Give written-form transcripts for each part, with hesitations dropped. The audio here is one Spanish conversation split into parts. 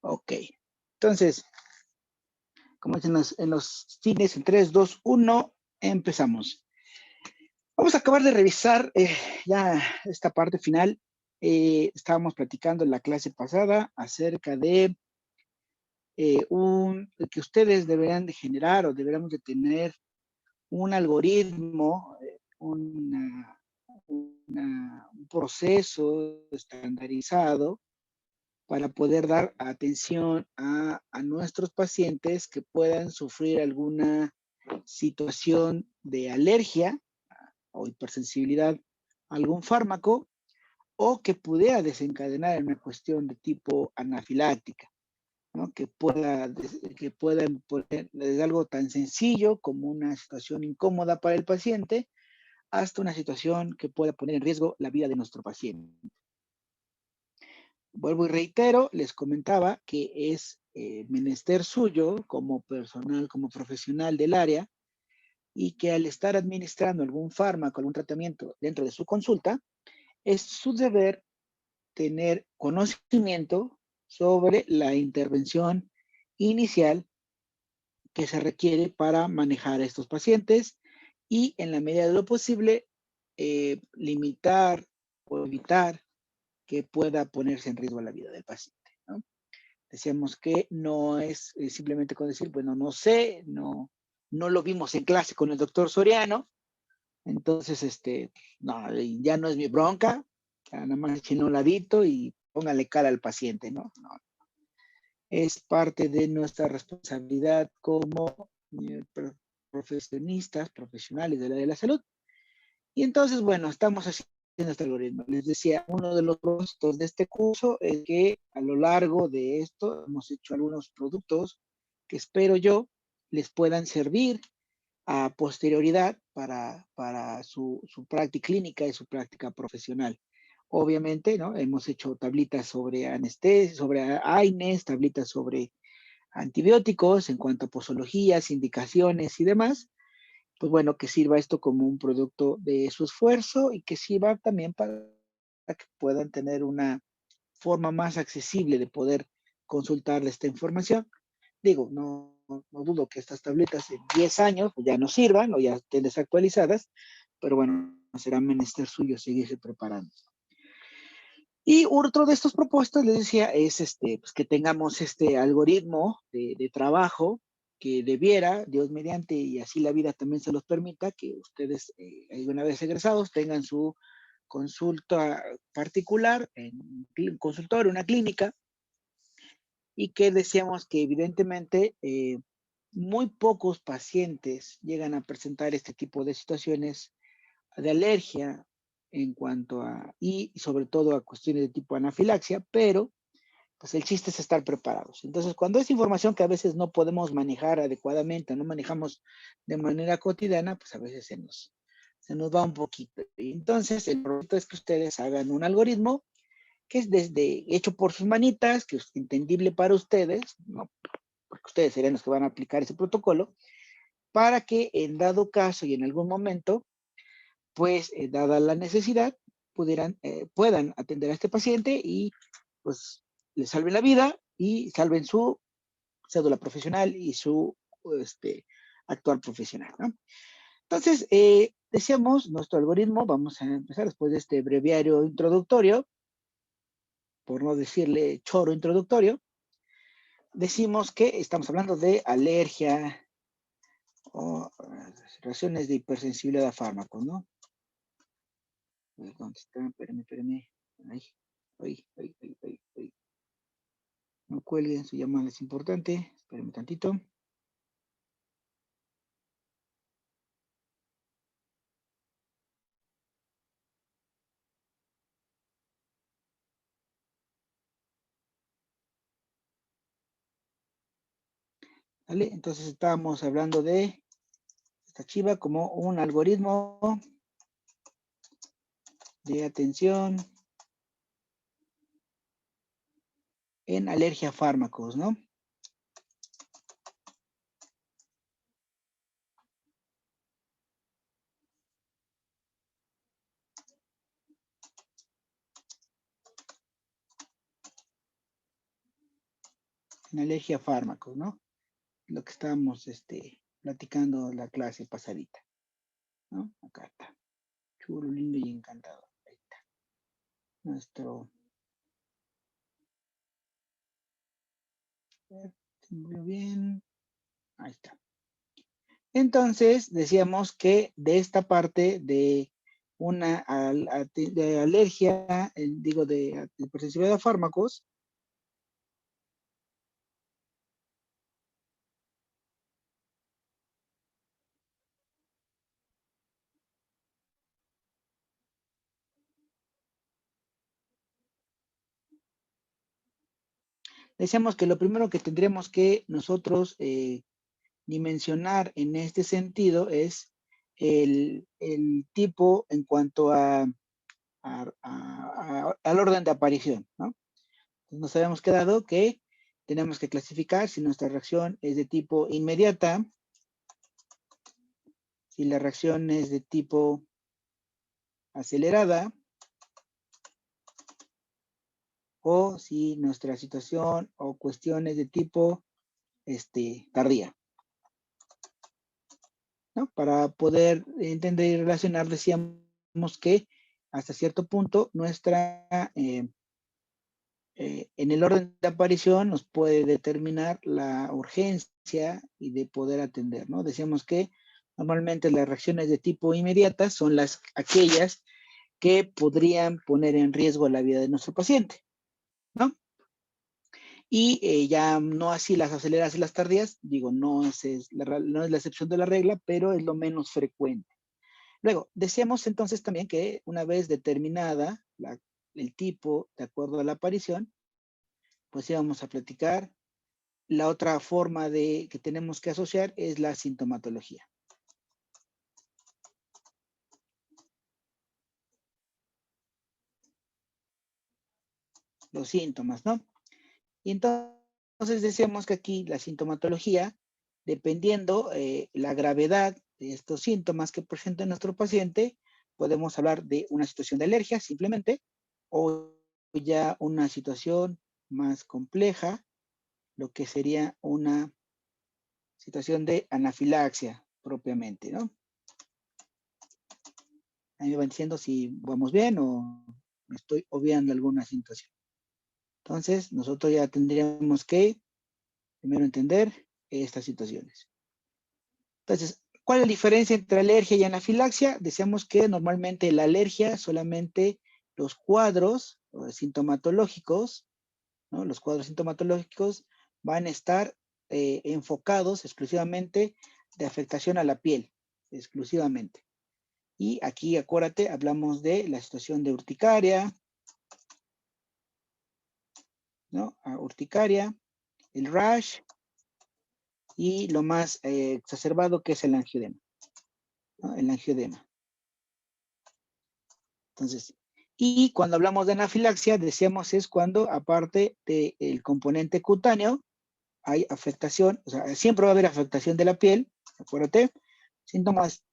Ok. Entonces, como dicen en los cines, en 3, 2, 1, empezamos. Vamos a acabar de revisar ya esta parte final. Estábamos platicando en la clase pasada acerca de que ustedes deberían de generar o deberíamos de tener un algoritmo, un proceso estandarizado para poder dar atención a nuestros pacientes que puedan sufrir alguna situación de alergia o hipersensibilidad a algún fármaco o que pudiera desencadenar en una cuestión de tipo anafiláctica, ¿no? Que puedan poner desde algo tan sencillo como una situación incómoda para el paciente hasta una situación que pueda poner en riesgo la vida de nuestro paciente. Vuelvo y reitero, les comentaba que es menester suyo como personal, como profesional del área, y que al estar administrando algún fármaco, algún tratamiento dentro de su consulta, es su deber tener conocimiento sobre la intervención inicial que se requiere para manejar a estos pacientes y en la medida de lo posible limitar o evitar que pueda ponerse en riesgo la vida del paciente, ¿no? Decíamos que no es simplemente con decir, bueno, no sé, no lo vimos en clase con el doctor Soriano, entonces, no, ya no es mi bronca, ya nada más echen un ladito y póngale cara al paciente, ¿no? No. Es parte de nuestra responsabilidad como profesionistas, profesionales del área de la salud. Y entonces, bueno, estamos haciendo este algoritmo. Les decía, uno de los propósitos de este curso es que a lo largo de esto hemos hecho algunos productos que espero yo les puedan servir a posterioridad para su práctica clínica y su práctica profesional. Obviamente, ¿no? Hemos hecho tablitas sobre anestesia, sobre AINES, tablitas sobre antibióticos en cuanto a posologías, indicaciones y demás. Pues bueno, que sirva esto como un producto de su esfuerzo y que sirva también para que puedan tener una forma más accesible de poder consultar esta información. Digo, no dudo que estas tabletas en 10 años ya no sirvan o ya estén desactualizadas, pero bueno, será menester suyo seguirse preparando. Y otro de estos propuestos, les decía, es pues que tengamos este algoritmo de trabajo que debiera, Dios mediante, y así la vida también se los permita, que ustedes, alguna vez egresados, tengan su consulta particular en un consultorio, una clínica, y que decíamos que evidentemente muy pocos pacientes llegan a presentar este tipo de situaciones de alergia en cuanto a, y sobre todo a cuestiones de tipo anafilaxia, pero pues el chiste es estar preparados. Entonces, cuando es información que a veces no podemos manejar adecuadamente, no manejamos de manera cotidiana, pues a veces se nos va un poquito. Y entonces, el proyecto es que ustedes hagan un algoritmo que es hecho por sus manitas, que es entendible para ustedes, ¿no? Porque ustedes serían los que van a aplicar ese protocolo, para que en dado caso y en algún momento, pues dada la necesidad, puedan atender a este paciente y pues le salven la vida y salven su cédula profesional y su actual profesional, ¿no? Entonces, decíamos, nuestro algoritmo, vamos a empezar después de este breviario introductorio, por no decirle choro introductorio, decimos que estamos hablando de alergia o situaciones de hipersensibilidad a fármacos, ¿no? ¿Dónde está? Espérame. Ay, ay. No cuelguen, su llamada es importante. Espérame tantito. ¿Vale? Entonces estábamos hablando de esta chiva como un algoritmo de atención en alergia a fármacos, ¿no? en alergia a fármacos, ¿no? Lo que estábamos platicando en la clase pasadita, ¿no? Acá está. Chulo, lindo y encantador. Ahí está. Nuestro... Muy bien. Ahí está. Entonces, decíamos que de esta parte de una de alergia, digo, de hipersensibilidad a fármacos, decíamos que lo primero que tendríamos que nosotros dimensionar en este sentido es el tipo en cuanto al orden de aparición, ¿no? Nos habíamos quedado que tenemos que clasificar si nuestra reacción es de tipo inmediata, si la reacción es de tipo acelerada, o si nuestra situación o cuestión es de tipo tardía, ¿no? Para poder entender y relacionar, decíamos que hasta cierto punto en el orden de aparición nos puede determinar la urgencia y de poder atender, ¿no? Decíamos que normalmente las reacciones de tipo inmediata son aquellas que podrían poner en riesgo la vida de nuestro paciente, ¿no? Y ya no así las aceleradas y las tardías, digo, no es la excepción de la regla, pero es lo menos frecuente. Luego, decíamos entonces también que una vez determinada el tipo de acuerdo a la aparición, pues íbamos a platicar. La otra forma que tenemos que asociar es la sintomatología. Los síntomas, ¿no? Y entonces decíamos que aquí la sintomatología, dependiendo la gravedad de estos síntomas que presenta nuestro paciente, podemos hablar de una situación de alergia simplemente, o ya una situación más compleja, lo que sería una situación de anafilaxia propiamente, ¿no? Ahí me van diciendo si vamos bien o me estoy obviando alguna situación. Entonces, nosotros ya tendríamos que primero entender estas situaciones. Entonces, ¿cuál es la diferencia entre alergia y anafilaxia? Decíamos que normalmente la alergia solamente los cuadros sintomatológicos, ¿no? Los cuadros sintomatológicos van a estar enfocados exclusivamente de afectación a la piel, exclusivamente. Y aquí, acuérdate, hablamos de la situación de urticaria, ¿no? Urticaria, el rash y lo más exacerbado que es el angiodema, ¿no? El angiodema. Entonces, y cuando hablamos de anafilaxia, decíamos es cuando, aparte del componente cutáneo, hay afectación, o sea, siempre va a haber afectación de la piel, acuérdate, síntomas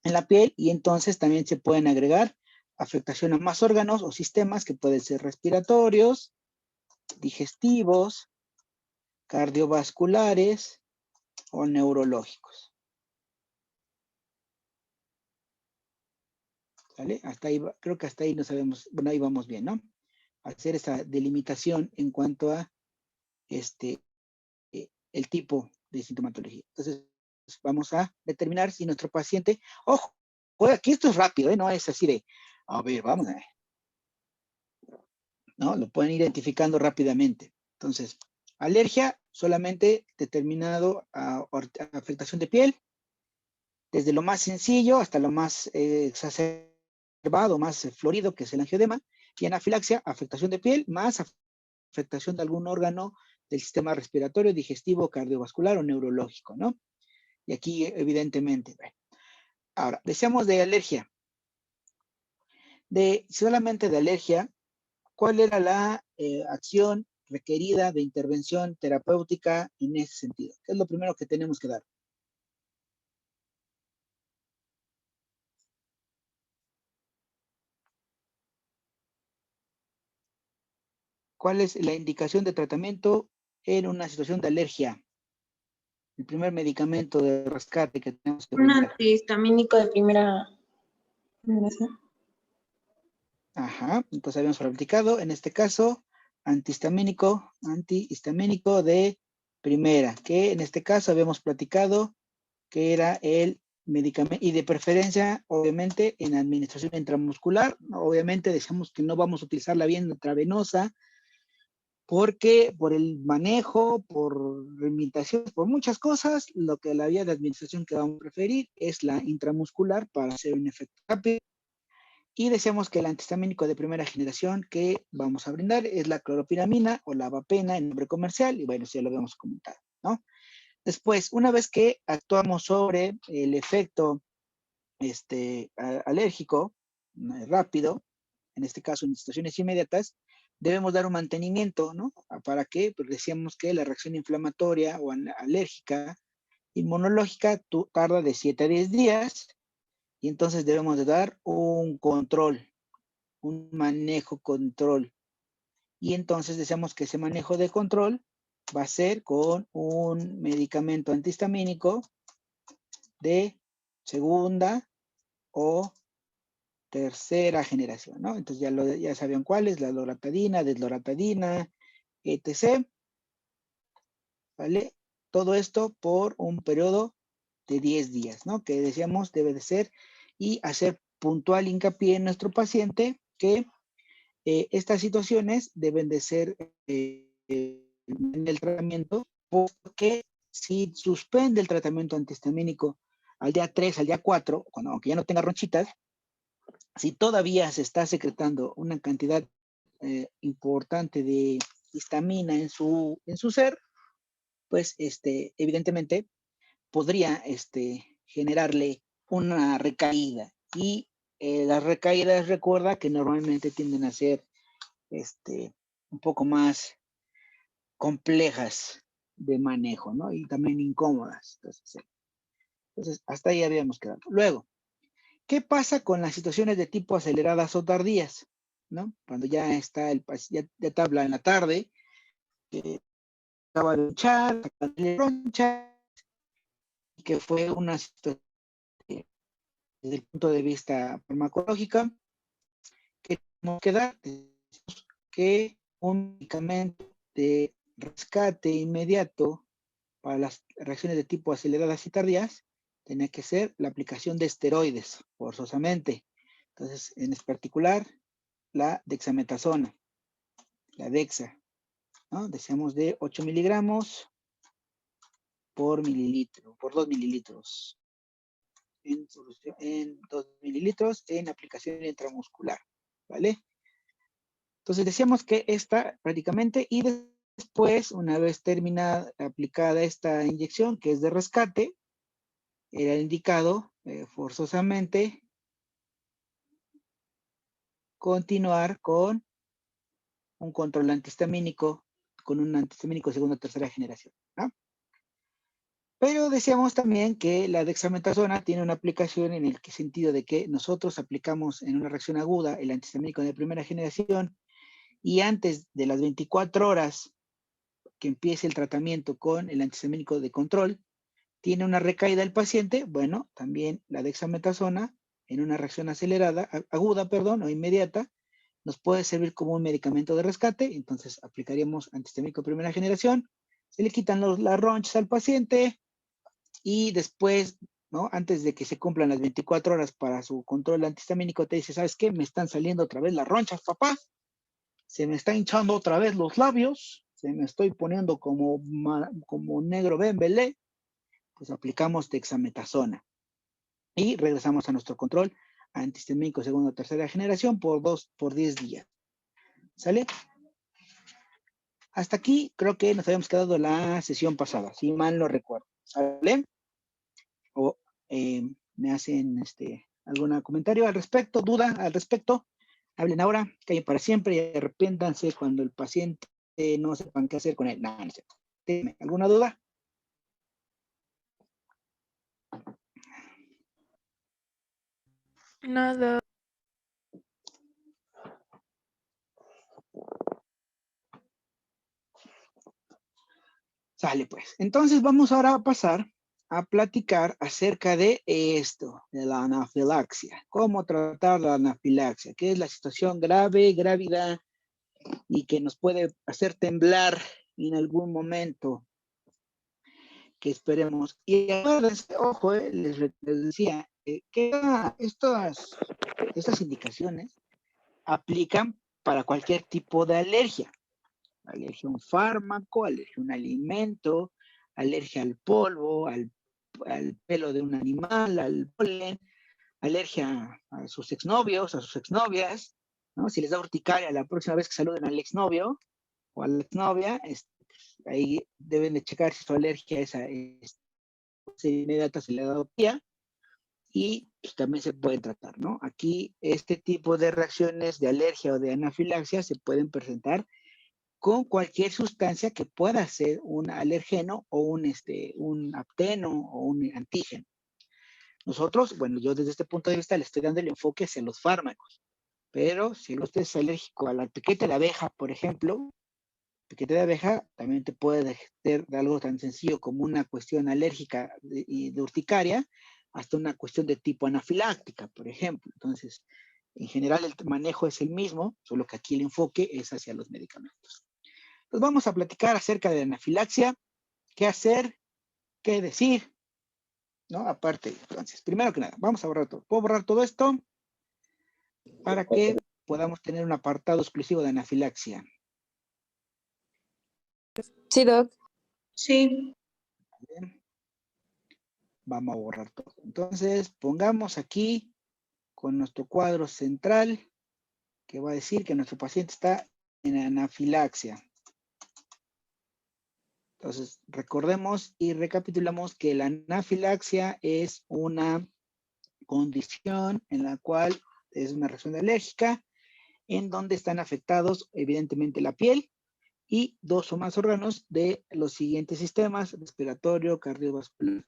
en la piel, y entonces también se pueden agregar afectación a más órganos o sistemas que pueden ser respiratorios, digestivos, cardiovasculares o neurológicos. ¿Vale? Hasta ahí, creo que hasta ahí no sabemos, bueno, ahí vamos bien, ¿no? Hacer esa delimitación en cuanto a el tipo de sintomatología. Entonces, vamos a determinar si nuestro paciente, ojo, aquí esto es rápido, ¿eh? No es así de, a ver, vamos a ver, ¿no? Lo pueden ir identificando rápidamente. Entonces, alergia solamente determinado a afectación de piel, desde lo más sencillo hasta lo más exacerbado, más florido, que es el angiodema, y anafilaxia, afectación de piel, más afectación de algún órgano del sistema respiratorio, digestivo, cardiovascular o neurológico, ¿no? Y aquí, evidentemente. Ahora, decíamos de alergia. Solamente de alergia, ¿cuál era la acción requerida de intervención terapéutica en ese sentido? ¿Qué es lo primero que tenemos que dar? ¿Cuál es la indicación de tratamiento en una situación de alergia? El primer medicamento de rescate que tenemos que Un brindar. antihistamínico de primera generación. Ajá, entonces habíamos practicado, en este caso, antihistamínico de primera, que en este caso habíamos platicado que era el medicamento, y de preferencia, obviamente, en administración intramuscular. Obviamente decíamos que no vamos a utilizar la vía intravenosa, porque por el manejo, por limitaciones, por muchas cosas, lo que la vía de administración que vamos a preferir es la intramuscular para hacer un efecto rápido. Y decíamos que el antihistamínico de primera generación que vamos a brindar es la cloropiramina o la avapena en nombre comercial, y bueno, ya lo habíamos comentado, ¿no? Después, una vez que actuamos sobre el efecto alérgico rápido, en este caso en situaciones inmediatas, debemos dar un mantenimiento, ¿no? ¿Para qué? Pues decíamos que la reacción inflamatoria o alérgica inmunológica tarda de 7 a 10 días, y entonces debemos de dar un control, un manejo control. Y entonces decíamos que ese manejo de control va a ser con un medicamento antihistamínico de segunda o tercera generación, ¿no? Entonces ya sabían cuáles, la loratadina, desloratadina, etc. ¿Vale? Todo esto por un periodo de 10 días, ¿no? Que decíamos debe de ser, y hacer puntual hincapié en nuestro paciente que estas situaciones deben de ser en el tratamiento, porque si suspende el tratamiento antihistamínico al día 3, al día 4, aunque ya no tenga ronchitas, si todavía se está secretando una cantidad importante de histamina en su ser, pues evidentemente podría generarle una recaída. Y las recaídas, recuerda que normalmente tienden a ser un poco más complejas de manejo, ¿no? Y también incómodas. Entonces, hasta ahí habíamos quedado. Luego, ¿qué pasa con las situaciones de tipo aceleradas o tardías? ¿No? Cuando ya está ya te habla en la tarde, acaba de luchar, acaba de roncha, que fue una situación desde el punto de vista farmacológica, que tenemos que dar que un medicamento de rescate inmediato para las reacciones de tipo aceleradas y tardías tenía que ser la aplicación de esteroides, forzosamente. Entonces, en particular, la dexametasona, la dexa, ¿no? Decíamos de 8 miligramos por mililitro, por 2 mililitros. En 2 mililitros en aplicación intramuscular, ¿vale? Entonces decíamos que esta prácticamente, y después, una vez terminada, aplicada esta inyección, que es de rescate, era indicado forzosamente continuar con un control antihistamínico, con un antihistamínico de segunda o tercera generación, ¿no? Pero decíamos también que la dexametasona tiene una aplicación en el sentido de que nosotros aplicamos en una reacción aguda el antihistamínico de primera generación, y antes de las 24 horas que empiece el tratamiento con el antihistamínico de control, tiene una recaída el paciente, bueno, también la dexametasona en una reacción acelerada, aguda, perdón, o inmediata, nos puede servir como un medicamento de rescate. Entonces aplicaríamos antihistamínico de primera generación, se le quitan las ronchas al paciente, y después, ¿no? Antes de que se cumplan las 24 horas para su control antihistamínico, te dice, ¿sabes qué? Me están saliendo otra vez las ronchas, papá. Se me está hinchando otra vez los labios. Se me estoy poniendo como negro bembelé. Pues aplicamos dexametasona. Y regresamos a nuestro control antihistamínico segunda o tercera generación por 10 días. ¿Sale? Hasta aquí creo que nos habíamos quedado la sesión pasada, si mal no recuerdo. ¿Sale? O me hacen algún comentario al respecto, duda al respecto. Hablen ahora, callen para siempre y arrepiéntanse cuando el paciente no sepan qué hacer con él. No, no es cierto. ¿Alguna duda? Nada. Sale pues. Entonces vamos ahora a pasar a platicar acerca de esto, de la anafilaxia. Cómo tratar la anafilaxia, que es la situación grave, gravidad, y que nos puede hacer temblar en algún momento, que esperemos. Y acuérdense, ojo, les decía, que estas indicaciones aplican para cualquier tipo de alergia. Alergia a un fármaco, alergia a un alimento, alergia al polvo, al pelo de un animal, al polen, alergia a sus exnovios, a sus exnovias, ¿no? Si les da urticaria la próxima vez que saluden al exnovio o a la exnovia, ahí deben de checar si su alergia es inmediata, se le da urticaria, y pues, también se pueden tratar, ¿no? Aquí este tipo de reacciones de alergia o de anafilaxia se pueden presentar con cualquier sustancia que pueda ser un alergeno o un apteno o un antígeno. Nosotros, bueno, yo desde este punto de vista le estoy dando el enfoque hacia los fármacos, pero si usted es alérgico a la piquete de abeja, por ejemplo, piquete de abeja también te puede ser de algo tan sencillo como una cuestión alérgica y de urticaria, hasta una cuestión de tipo anafiláctica, por ejemplo. Entonces, en general el manejo es el mismo, solo que aquí el enfoque es hacia los medicamentos. Pues vamos a platicar acerca de la anafilaxia, qué hacer, qué decir, ¿no? Aparte, entonces, primero que nada, vamos a borrar todo. Puedo borrar todo esto para que podamos tener un apartado exclusivo de anafilaxia. Sí, Doc. Sí. Bien. Vamos a borrar todo. Entonces, pongamos aquí con nuestro cuadro central, que va a decir que nuestro paciente está en anafilaxia. Entonces, recordemos y recapitulamos que la anafilaxia es una condición en la cual es una reacción alérgica, en donde están afectados evidentemente la piel y dos o más órganos de los siguientes sistemas: respiratorio, cardiovascular,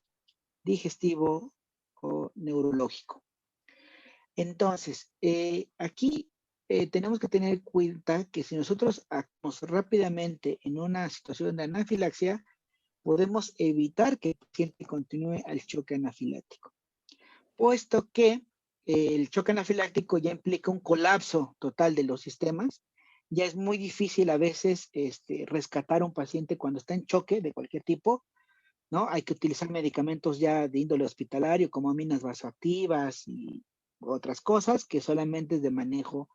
digestivo o neurológico. Entonces, aquí tenemos que tener en cuenta que si nosotros actuamos rápidamente en una situación de anafilaxia, podemos evitar que el paciente continúe al choque anafiláctico, puesto que el choque anafiláctico ya implica un colapso total de los sistemas. Ya es muy difícil a veces rescatar a un paciente cuando está en choque de cualquier tipo, ¿no? Hay que utilizar medicamentos ya de índole hospitalario, como aminas vasoactivas y otras cosas, que solamente es de manejo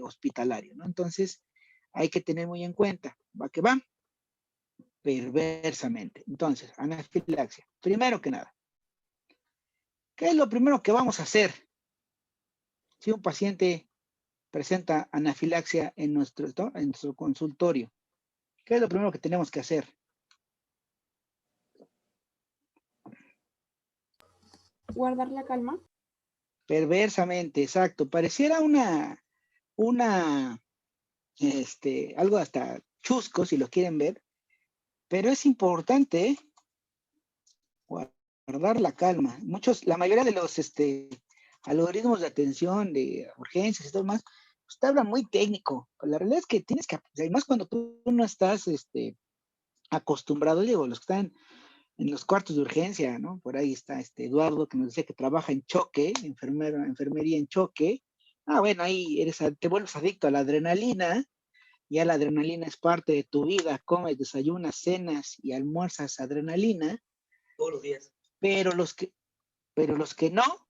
hospitalario, ¿no? Entonces, hay que tener muy en cuenta, va que va, perversamente. Entonces, anafilaxia. Primero que nada, ¿qué es lo primero que vamos a hacer si un paciente presenta anafilaxia en nuestro consultorio? ¿Qué es lo primero que tenemos que hacer? Guardar la calma. Perversamente, exacto. Pareciera algo hasta chusco, si lo quieren ver, pero es importante, guardar la calma. La mayoría de los algoritmos de atención, de urgencias y todo más, pues te hablan muy técnico. La realidad es que tienes que, además cuando tú no estás acostumbrado, digo, los que están en los cuartos de urgencia, ¿no? Por ahí está Eduardo, que nos decía que trabaja en choque, enfermería en choque. Ah, bueno, ahí te vuelves adicto a la adrenalina. Ya la adrenalina es parte de tu vida, comes, desayunas, cenas y almuerzas adrenalina. Todos los días. Pero los que no,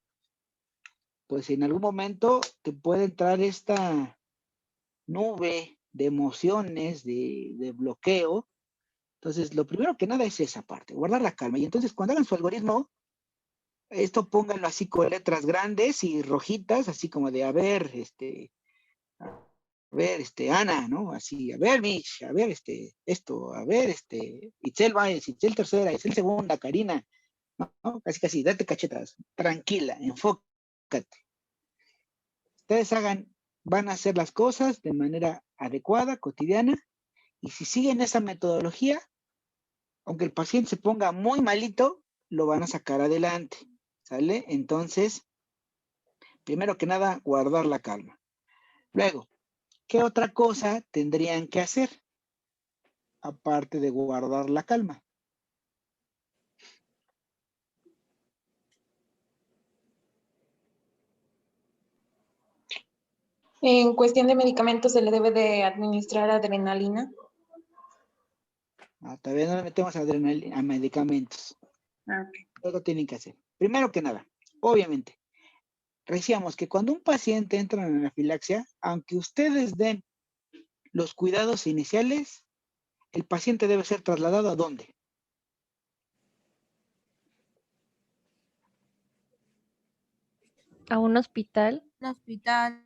pues en algún momento te puede entrar esta nube de emociones, de bloqueo. Entonces, lo primero que nada es esa parte, guardar la calma. Y entonces, cuando hagan su algoritmo, esto pónganlo así con letras grandes y rojitas, así como de, a ver, Ana, ¿no? Así, a ver, Mitch, a ver, esto, a ver, Itzel Valles, Itzel tercera, Itzel segunda, Karina, ¿no? Casi, casi, date cachetas, tranquila, enfócate. Ustedes van a hacer las cosas de manera adecuada, cotidiana, y si siguen esa metodología, aunque el paciente se ponga muy malito, lo van a sacar adelante, ¿sale? Entonces, primero que nada, guardar la calma. Luego, ¿qué otra cosa tendrían que hacer? aparte de guardar la calma? En cuestión de medicamentos, ¿se le debe de administrar adrenalina? Todavía no le metemos adrenalina a medicamentos. Lo tienen que hacer. Primero que nada, obviamente, decíamos que cuando un paciente entra en anafilaxia, aunque ustedes den los cuidados iniciales, el paciente debe ser trasladado ¿a dónde? ¿A un hospital? Un hospital.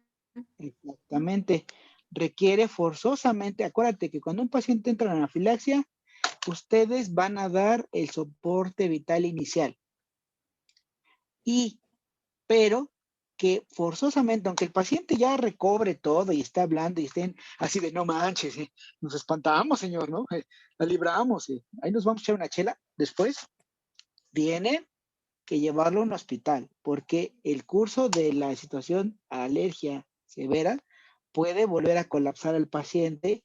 Exactamente. Requiere forzosamente, acuérdate que cuando un paciente entra en anafilaxia, ustedes van a dar el soporte vital inicial. Pero que forzosamente, aunque el paciente ya recobre todo y esté hablando y estén así de no manches, nos espantamos, señor, ¿no? La libramos, ahí nos vamos a echar una chela. Después, tienen que llevarlo a un hospital, porque el curso de la situación alergia severa puede volver a colapsar al paciente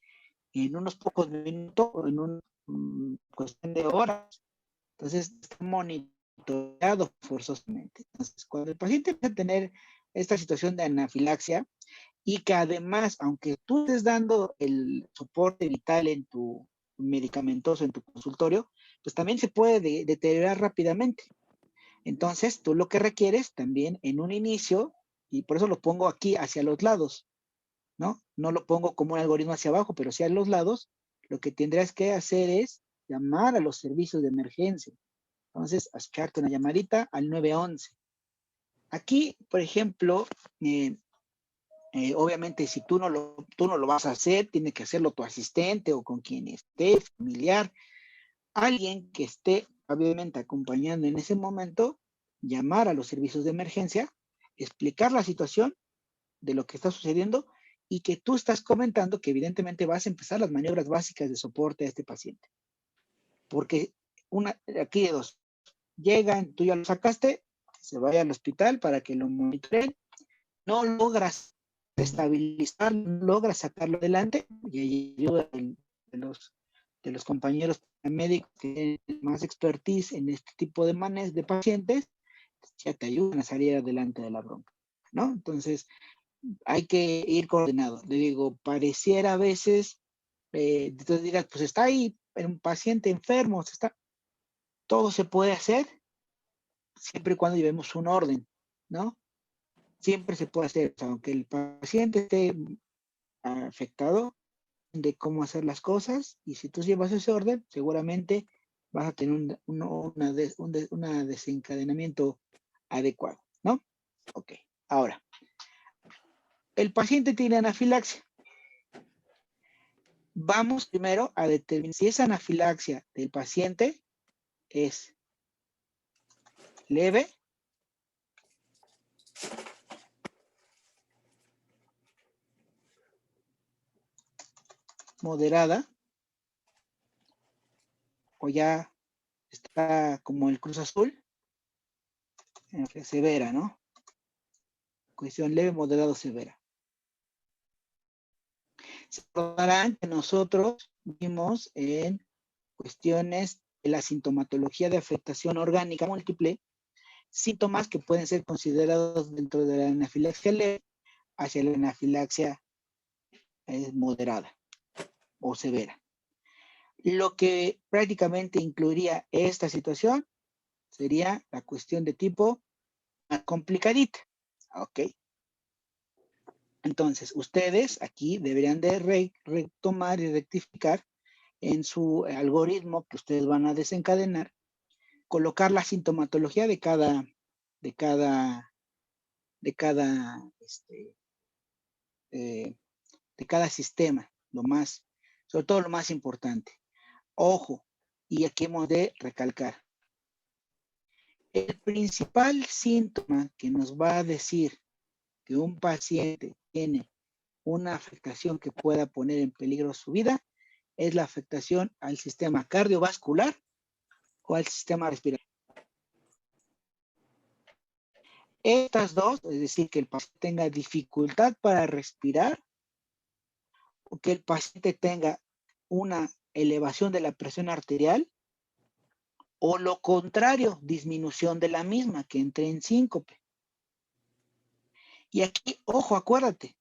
en unos pocos minutos o en una cuestión de horas. Entonces, está monitoreado forzosamente. Entonces, cuando el paciente empieza a tener esta situación de anafilaxia y que además, aunque tú estés dando el soporte vital en tu medicamentoso, en tu consultorio, pues también se puede deteriorar rápidamente. Entonces, tú lo que requieres también en un inicio, y por eso lo pongo aquí hacia los lados, ¿no? No lo pongo como un algoritmo hacia abajo, pero sí a los lados, lo que tendrás que hacer es llamar a los servicios de emergencia. Entonces, echarte una llamadita al 911. Aquí, por ejemplo, obviamente si tú no lo vas a hacer, tiene que hacerlo tu asistente o con quien esté, familiar, alguien que esté obviamente acompañando en ese momento, llamar a los servicios de emergencia, explicar la situación de lo que está sucediendo y que tú estás comentando que evidentemente vas a empezar las maniobras básicas de soporte a este paciente. Porque aquí de dos, llegan, tú ya lo sacaste, se vaya al hospital para que lo monitoreen, no logras estabilizar, no logras sacarlo adelante, y hay ayuda de los compañeros médicos que tienen más expertise en este tipo de manejo de pacientes, ya te ayudan a salir adelante de la bronca, ¿no? Entonces, hay que ir coordinado. Le digo, pareciera a veces, entonces digas, pues está ahí un paciente enfermo, todo se puede hacer siempre y cuando llevemos un orden, ¿no? Siempre se puede hacer, o sea, aunque el paciente esté afectado de cómo hacer las cosas, y si tú llevas ese orden, seguramente vas a tener un desencadenamiento adecuado, ¿no? Ok, ahora, el paciente tiene anafilaxia. Vamos primero a determinar si esa anafilaxia del paciente es leve, moderada, o ya está como el Cruz Azul, severa, ¿no? Cuestión leve, moderada o severa. Se recordarán que nosotros vimos en cuestiones de la sintomatología de afectación orgánica múltiple, síntomas que pueden ser considerados dentro de la anafilaxia leve hacia la anafilaxia moderada o severa. Lo que prácticamente incluiría esta situación sería la cuestión de tipo más complicadita. Ok. Entonces, ustedes aquí deberían de retomar y rectificar en su algoritmo que ustedes van a desencadenar, colocar la sintomatología de cada sistema, sobre todo lo más importante. Ojo, y aquí hemos de recalcar, el principal síntoma que nos va a decir que un paciente tiene una afectación que pueda poner en peligro su vida es la afectación al sistema cardiovascular o al sistema respiratorio. Estas dos, es decir, que el paciente tenga dificultad para respirar o que el paciente tenga una elevación de la presión arterial, o lo contrario, disminución de la misma, que entre en síncope. Y aquí, ojo, acuérdate,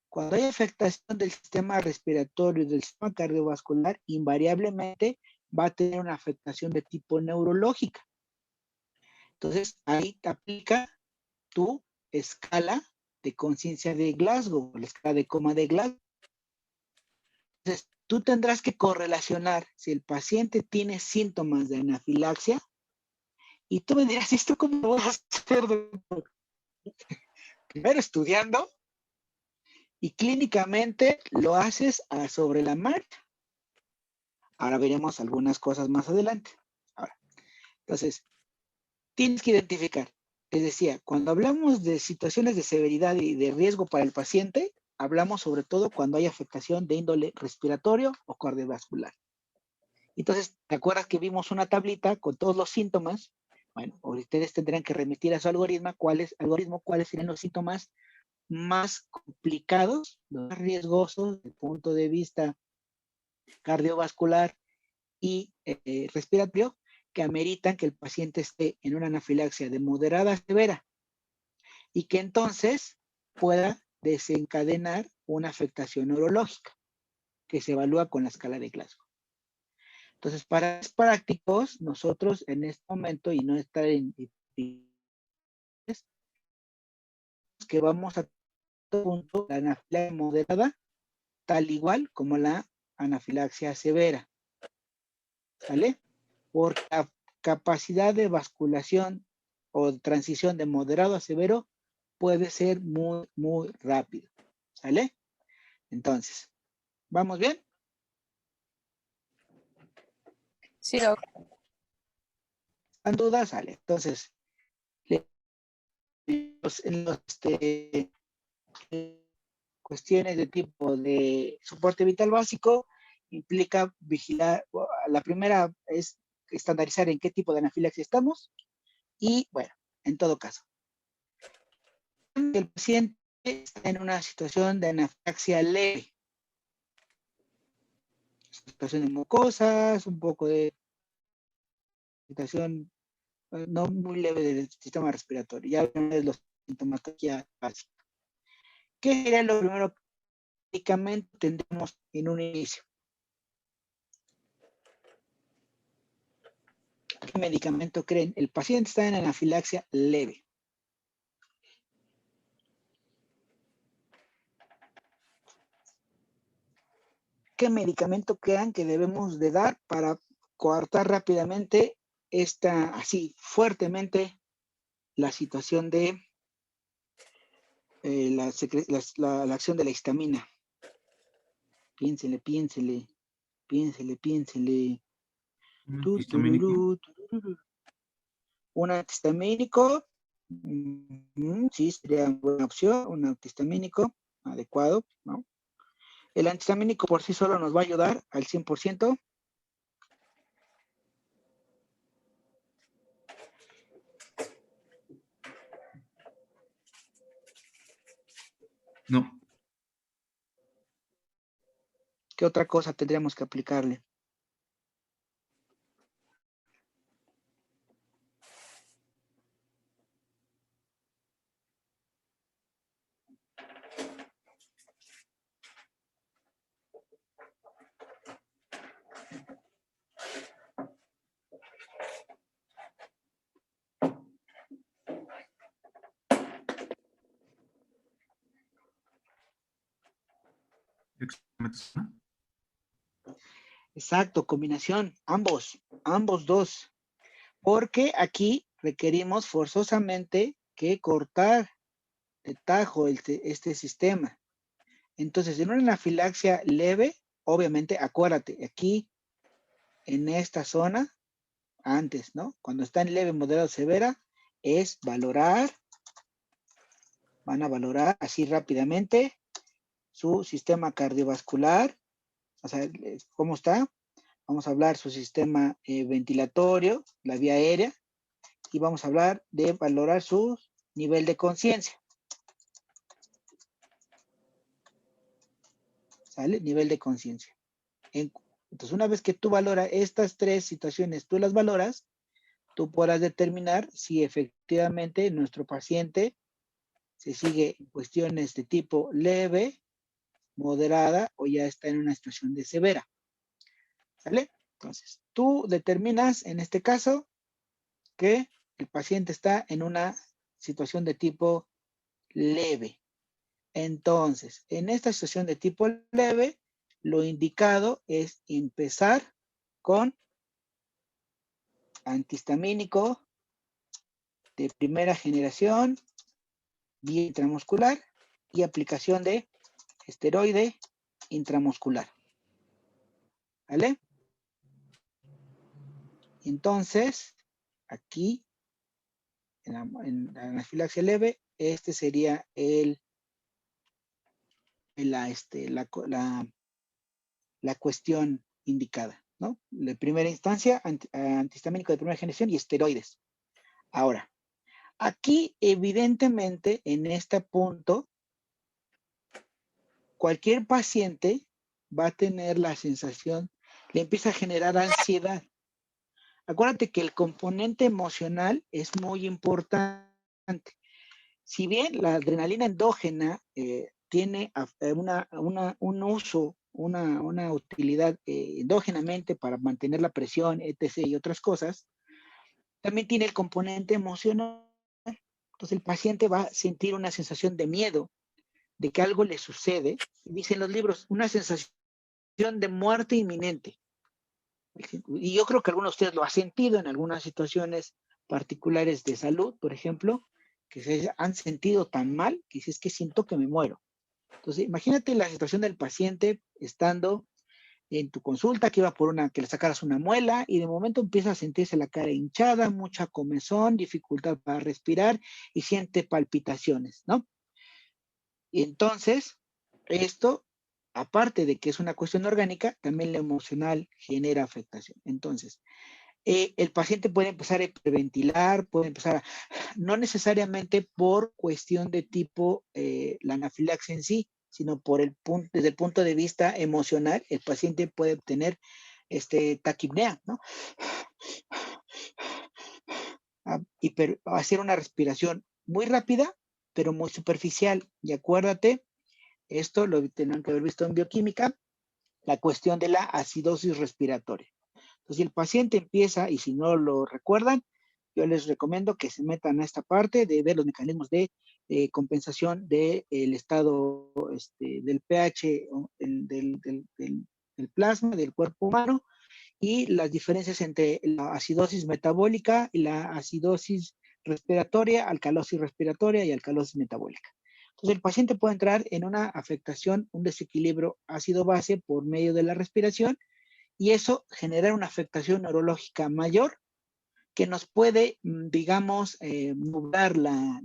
cuando hay afectación del sistema respiratorio y del sistema cardiovascular, invariablemente va a tener una afectación de tipo neurológica. Entonces, ahí te aplica tu escala de conciencia de Glasgow, la escala de coma de Glasgow. Entonces, tú tendrás que correlacionar si el paciente tiene síntomas de anafilaxia, y tú me dirás, ¿esto cómo lo vas a hacer, doctor? Primero estudiando, y clínicamente lo haces sobre la marcha. Ahora veremos algunas cosas más adelante. Ahora, entonces, tienes que identificar. Les decía, cuando hablamos de situaciones de severidad y de riesgo para el paciente, hablamos sobre todo cuando hay afectación de índole respiratorio o cardiovascular. Entonces, ¿te acuerdas que vimos una tablita con todos los síntomas? Bueno, ustedes tendrán que remitir a su algoritmo cuáles serían los síntomas más complicados, los más riesgosos desde el punto de vista cardiovascular y respiratorio, que ameritan que el paciente esté en una anafilaxia de moderada a severa y que entonces pueda desencadenar una afectación neurológica que se evalúa con la escala de Glasgow. Entonces, para los prácticos, nosotros en este momento, y no estar en que vamos a punto la anafilaxia moderada, tal igual como la anafilaxia severa. ¿Sale? Por la capacidad de basculación o transición de moderado a severo puede ser muy, muy rápido. ¿Sale? Entonces, ¿vamos bien? Sí, doctor. ¿Han dudas? Sale. Entonces, cuestiones de tipo de soporte vital básico implica vigilar. La primera es estandarizar en qué tipo de anafilaxia estamos y, bueno, en todo caso, el paciente está en una situación de anafilaxia leve, situaciones mucosas, un poco de situación no muy leve del sistema respiratorio, ya ven los sintomatología básica. ¿Qué sería lo primero que medicamento tendremos en un inicio? ¿Qué medicamento creen? El paciente está en anafilaxia leve. ¿Qué medicamento crean que debemos de dar para coartar rápidamente así fuertemente la situación de la acción de la histamina? Piénsele. ¿Antihistamínico? Un antihistamínico, sí, sería una buena opción, un antihistamínico adecuado, ¿no? El antihistamínico por sí solo nos va a ayudar al 100%. No. ¿Qué otra cosa tendríamos que aplicarle? Exacto, combinación, ambos dos. Porque aquí requerimos forzosamente que cortar de tajo este sistema. Entonces, en una anafilaxia leve, obviamente, acuérdate, aquí, en esta zona, antes, ¿no? Cuando está en leve, moderado, severa, es valorar, van a valorar así rápidamente su sistema cardiovascular, o sea, ¿cómo está? Vamos a hablar su sistema ventilatorio, la vía aérea, y vamos a hablar de valorar su nivel de conciencia. ¿Sale? Nivel de conciencia. Entonces, una vez que tú valoras estas tres situaciones, tú las valoras, tú podrás determinar si efectivamente nuestro paciente se sigue en cuestiones de tipo leve, moderada o ya está en una situación de severa. ¿Sale? Entonces, tú determinas en este caso que el paciente está en una situación de tipo leve. Entonces, en esta situación de tipo leve, lo indicado es empezar con antihistamínico de primera generación, vía intramuscular y aplicación de esteroide intramuscular. ¿Vale? Entonces, aquí, en la anafilaxia leve, este sería la cuestión indicada, ¿no? De primera instancia, antihistamínico de primera generación y esteroides. Ahora, aquí, evidentemente, en este punto, cualquier paciente va a tener la sensación, le empieza a generar ansiedad. Acuérdate que el componente emocional es muy importante. Si bien la adrenalina endógena tiene un uso, una utilidad endógenamente para mantener la presión, etc. y otras cosas, también tiene el componente emocional. Entonces el paciente va a sentir una sensación de miedo, de que algo le sucede. Dicen los libros, una sensación de muerte inminente. Y yo creo que algunos de ustedes lo han sentido en algunas situaciones particulares de salud, por ejemplo, que se han sentido tan mal que dices que siento que me muero. Entonces, imagínate la situación del paciente estando en tu consulta, que iba por que le sacaras una muela y de momento empieza a sentirse la cara hinchada, mucha comezón, dificultad para respirar y siente palpitaciones, ¿no? Y entonces, esto, aparte de que es una cuestión orgánica, también lo emocional genera afectación. Entonces, el paciente puede empezar a hiperventilar, puede empezar a, no necesariamente por cuestión de tipo la anafilaxia en sí, sino desde el punto de vista emocional, el paciente puede obtener taquipnea, ¿no? Hacer una respiración muy rápida, pero muy superficial. Y acuérdate, esto lo tendrán que haber visto en bioquímica, la cuestión de la acidosis respiratoria. Entonces, si el paciente empieza, y si no lo recuerdan, yo les recomiendo que se metan a esta parte de ver los mecanismos de compensación del estado del pH del plasma, del cuerpo humano, y las diferencias entre la acidosis metabólica y la acidosis respiratoria, alcalosis respiratoria y alcalosis metabólica. Entonces, el paciente puede entrar en una afectación, un desequilibrio ácido-base por medio de la respiración, y eso genera una afectación neurológica mayor que nos puede, digamos, nublar la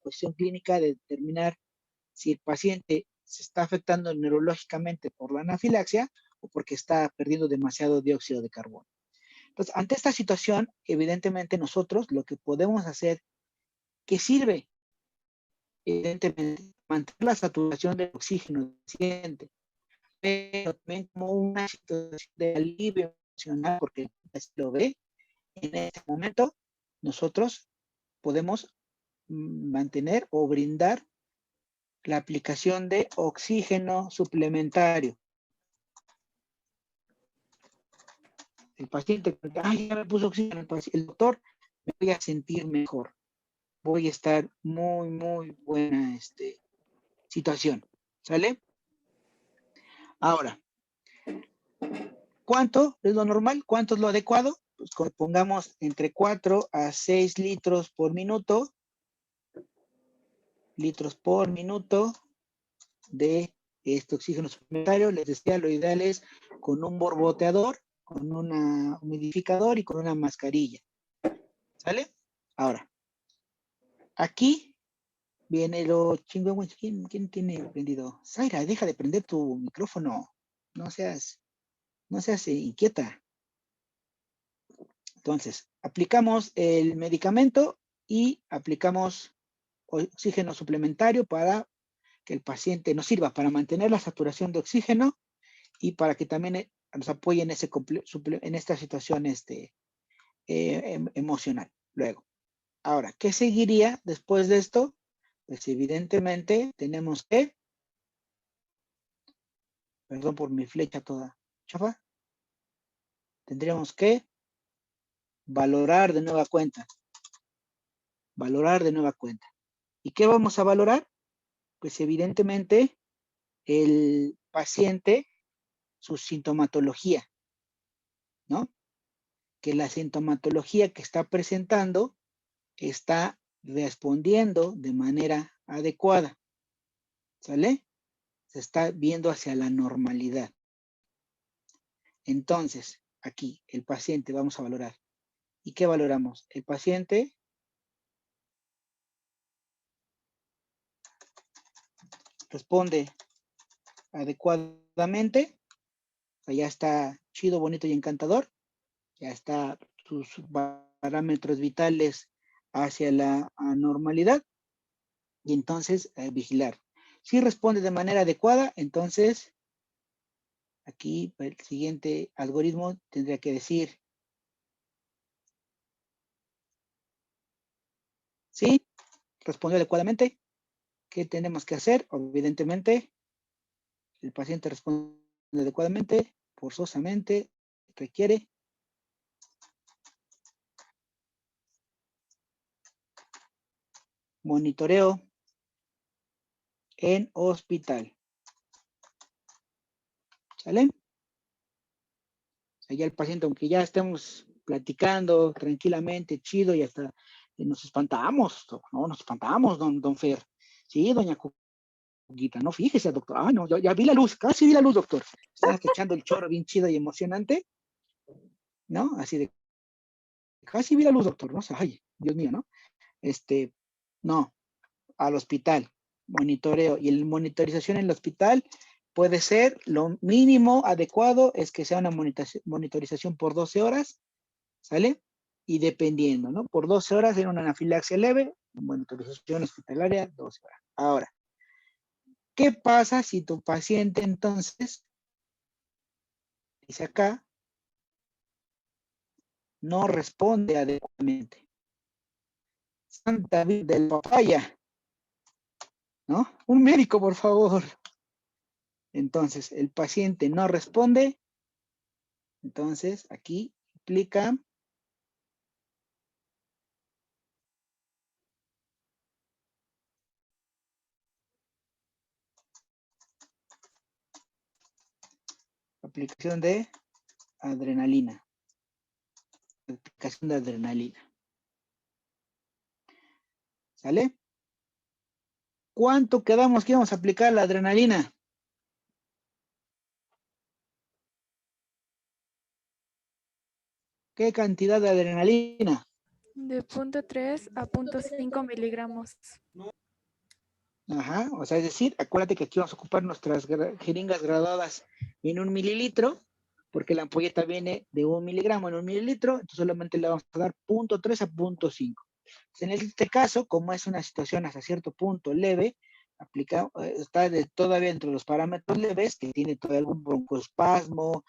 cuestión clínica de determinar si el paciente se está afectando neurológicamente por la anafilaxia o porque está perdiendo demasiado dióxido de carbono. Entonces, ante esta situación, evidentemente nosotros lo que podemos hacer, que sirve, evidentemente, mantener la saturación del oxígeno del paciente, pero también como una situación de alivio emocional, porque así lo ve, en este momento nosotros podemos mantener o brindar la aplicación de oxígeno suplementario. El paciente, ay, ya me puso oxígeno, el doctor, me voy a sentir mejor, voy a estar muy, muy buena situación, ¿sale? Ahora, ¿cuánto es lo normal? ¿Cuánto es lo adecuado? Pues pongamos entre 4 a 6 litros por minuto de este oxígeno suplementario. Les decía, lo ideal es con un borboteador, con un humidificador y con una mascarilla. ¿Sale? Ahora, aquí viene lo chingón. ¿Quién tiene prendido? Zaira, deja de prender tu micrófono. No seas inquieta. Entonces, aplicamos el medicamento y aplicamos oxígeno suplementario para que el paciente nos sirva para mantener la saturación de oxígeno y para que también nos apoye en, en esta situación emocional. Luego, ahora, ¿qué seguiría después de esto? Pues evidentemente tenemos que, perdón por mi flecha toda chafa, tendríamos que valorar de nueva cuenta. Valorar de nueva cuenta. ¿Y qué vamos a valorar? Pues evidentemente el paciente, su sintomatología, ¿no? Que la sintomatología que está presentando está respondiendo de manera adecuada, ¿sale? Se está viendo hacia la normalidad. Entonces, aquí, el paciente, vamos a valorar. ¿Y qué valoramos? El paciente responde adecuadamente, o sea, ya está chido, bonito y encantador, ya está sus parámetros vitales hacia la normalidad, y entonces vigilar. Si responde de manera adecuada, entonces aquí el siguiente algoritmo tendría que decir, sí, respondió adecuadamente. ¿Qué tenemos que hacer? Evidentemente, el paciente responde adecuadamente, forzosamente, requiere monitoreo en hospital. ¿Sale? Ya el paciente, aunque ya estemos platicando tranquilamente, chido, y hasta nos espantamos, ¿no? Nos espantamos, don Fer. Sí, doña Cuquita, no, fíjese, doctor. Ah, no, ya vi la luz, casi vi la luz, doctor. Estás echando el chorro bien chido y emocionante, ¿no? Así de, casi vi la luz, doctor, ¿no? Ay, Dios mío, ¿no? No, al hospital, monitoreo. Y la monitorización en el hospital puede ser, lo mínimo adecuado es que sea una monitorización por 12 horas, ¿sale? Y dependiendo, ¿no? Por 12 horas en una anafilaxia leve, monitorización hospitalaria, 12 horas. Ahora, ¿qué pasa si tu paciente entonces, dice acá, no responde adecuadamente? Santa Virgen del Papaya, ¿no? Un médico, por favor. Entonces, el paciente no responde, entonces aquí implica aplicación de adrenalina. Aplicación de adrenalina. ¿Sale? ¿Cuánto quedamos que íbamos a aplicar la adrenalina? ¿Qué cantidad de adrenalina? De 0.3 a 0.5 miligramos. Ajá, o sea, es decir, acuérdate que aquí vamos a ocupar nuestras jeringas graduadas en 1 mililitro, porque la ampolleta viene de 1 miligramo en 1 mililitro, entonces solamente le vamos a dar 0.3 a 0.5. En este caso, como es una situación hasta cierto punto leve, está todavía entre los parámetros leves, que tiene todavía algún broncoespasmo,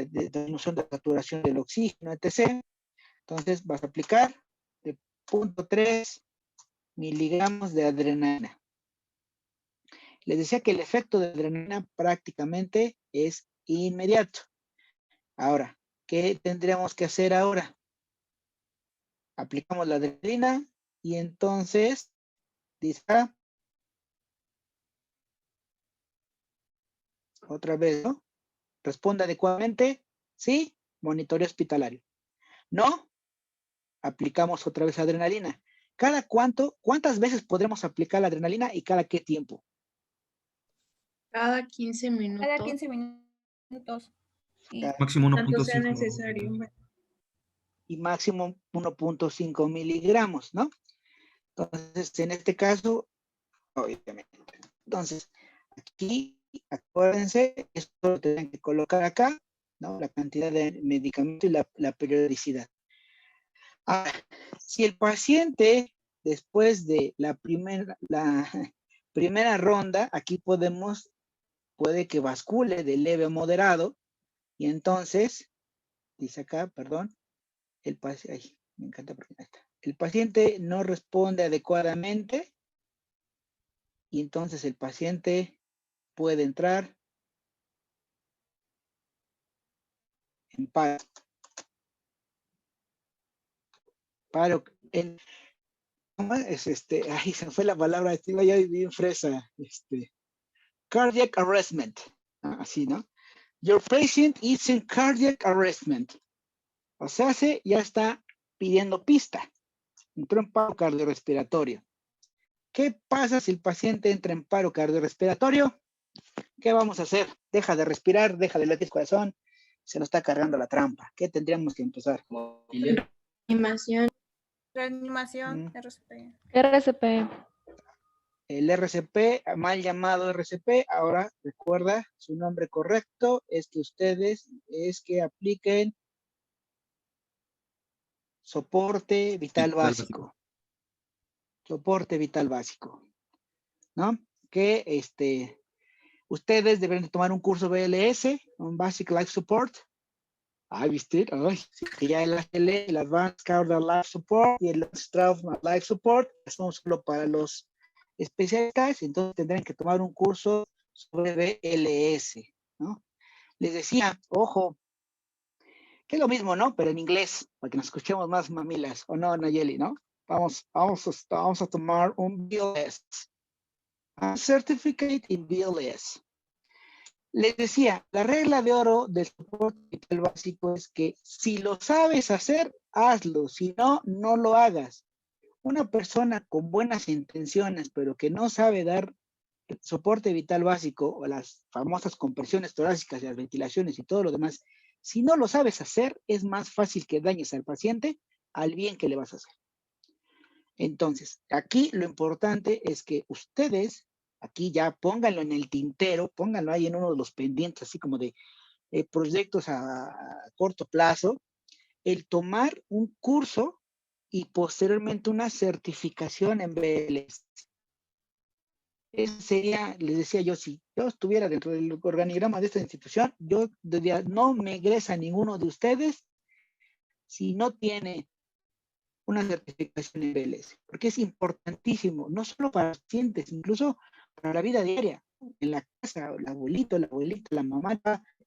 disminución de saturación del oxígeno, etc. Entonces vas a aplicar de 0.3 miligramos de adrenalina. Les decía que el efecto de adrenalina prácticamente es inmediato. Ahora, ¿qué tendríamos que hacer ahora? Aplicamos la adrenalina y entonces, dice acá, otra vez, ¿no? Responde adecuadamente, sí, monitoreo hospitalario. No, aplicamos otra vez adrenalina. ¿Cuántas veces podremos aplicar la adrenalina y cada qué tiempo? Cada 15 minutos. Cada 15 minutos. Y Máximo tanto sea 1.5. necesario. Y máximo 1.5 miligramos, ¿no? Entonces, en este caso, obviamente. Entonces, aquí, acuérdense, esto lo tienen que colocar acá, ¿no? La cantidad de medicamento y la periodicidad. Ahora, si el paciente, después de la primera ronda, aquí puede que bascule de leve a moderado, Y entonces, dice acá, perdón, el paciente, ay, me encanta porque ahí está. El paciente no responde adecuadamente y entonces el paciente puede entrar en paro. Paro, ¿cómo es ay, se me fue la palabra, iba ya bien fresa, cardiac arrestment, así, ¿no? Your patient is in cardiac arrestment. O sea, ya está pidiendo pista. Entró en paro cardiorrespiratorio. ¿Qué pasa si el paciente entra en paro cardiorrespiratorio? ¿Qué vamos a hacer? Deja de respirar, deja de latir el corazón, se nos está cargando la trampa. ¿Qué tendríamos que empezar? Reanimación. Reanimación, Mm. RCP. RCP. El RCP, mal llamado RCP, ahora recuerda su nombre correcto, es que ustedes apliquen soporte vital básico. Soporte vital básico, ¿no? Que ustedes deben tomar un curso BLS, un Basic Life Support. Ay, ¿viste? Ay, sí, que ya el AGL, el Advanced Cardiac Life Support y el Trauma Life Support son solo para los especialistas, entonces tendrán que tomar un curso sobre BLS, ¿no? Les decía, ojo, que es lo mismo, ¿no? Pero en inglés, para que nos escuchemos más mamilas, ¿o no, Nayeli, no? Vamos a tomar un BLS, un Certificate in BLS. Les decía, la regla de oro del soporte vital básico es que si lo sabes hacer, hazlo, si no, no lo hagas. Una persona con buenas intenciones, pero que no sabe dar soporte vital básico o las famosas compresiones torácicas y las ventilaciones y todo lo demás, si no lo sabes hacer, es más fácil que dañes al paciente al bien que le vas a hacer. Entonces, aquí lo importante es que ustedes, aquí ya pónganlo en el tintero, pónganlo ahí en uno de los pendientes, así como de proyectos a corto plazo, el tomar un curso y posteriormente una certificación en BLS. Ese sería, les decía yo, si yo estuviera dentro del organigrama de esta institución, yo diría, no me egresa ninguno de ustedes si no tiene una certificación en BLS, porque es importantísimo, no solo para los pacientes, incluso para la vida diaria. En la casa, el abuelito, la mamá,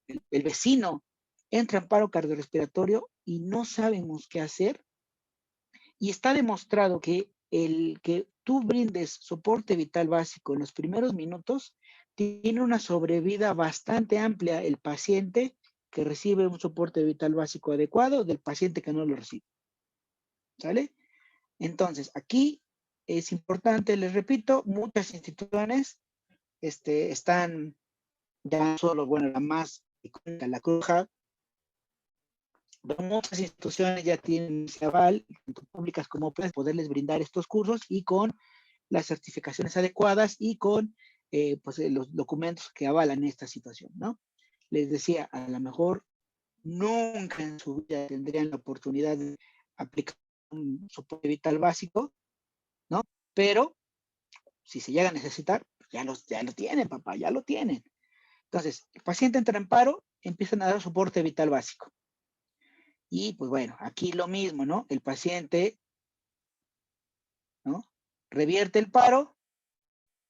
el vecino entra en paro cardiorrespiratorio y no sabemos qué hacer. Y está demostrado que el que tú brindes soporte vital básico en los primeros minutos tiene una sobrevida bastante amplia el paciente que recibe un soporte vital básico adecuado del paciente que no lo recibe. ¿Sale? Entonces, aquí es importante, les repito, muchas instituciones están ya solo, bueno, la más icónica, la Cruz Hub, pero muchas instituciones ya tienen ese aval, tanto públicas como privadas, poderles brindar estos cursos y con las certificaciones adecuadas y con pues, los documentos que avalan esta situación, ¿no? Les decía, a lo mejor nunca en su vida tendrían la oportunidad de aplicar un soporte vital básico, ¿no? Pero si se llega a necesitar, ya lo tienen, papá, ya lo tienen. Entonces, el paciente entra en paro, empiezan a dar soporte vital básico. Y pues bueno, aquí lo mismo, ¿no? El paciente, ¿no? Revierte el paro,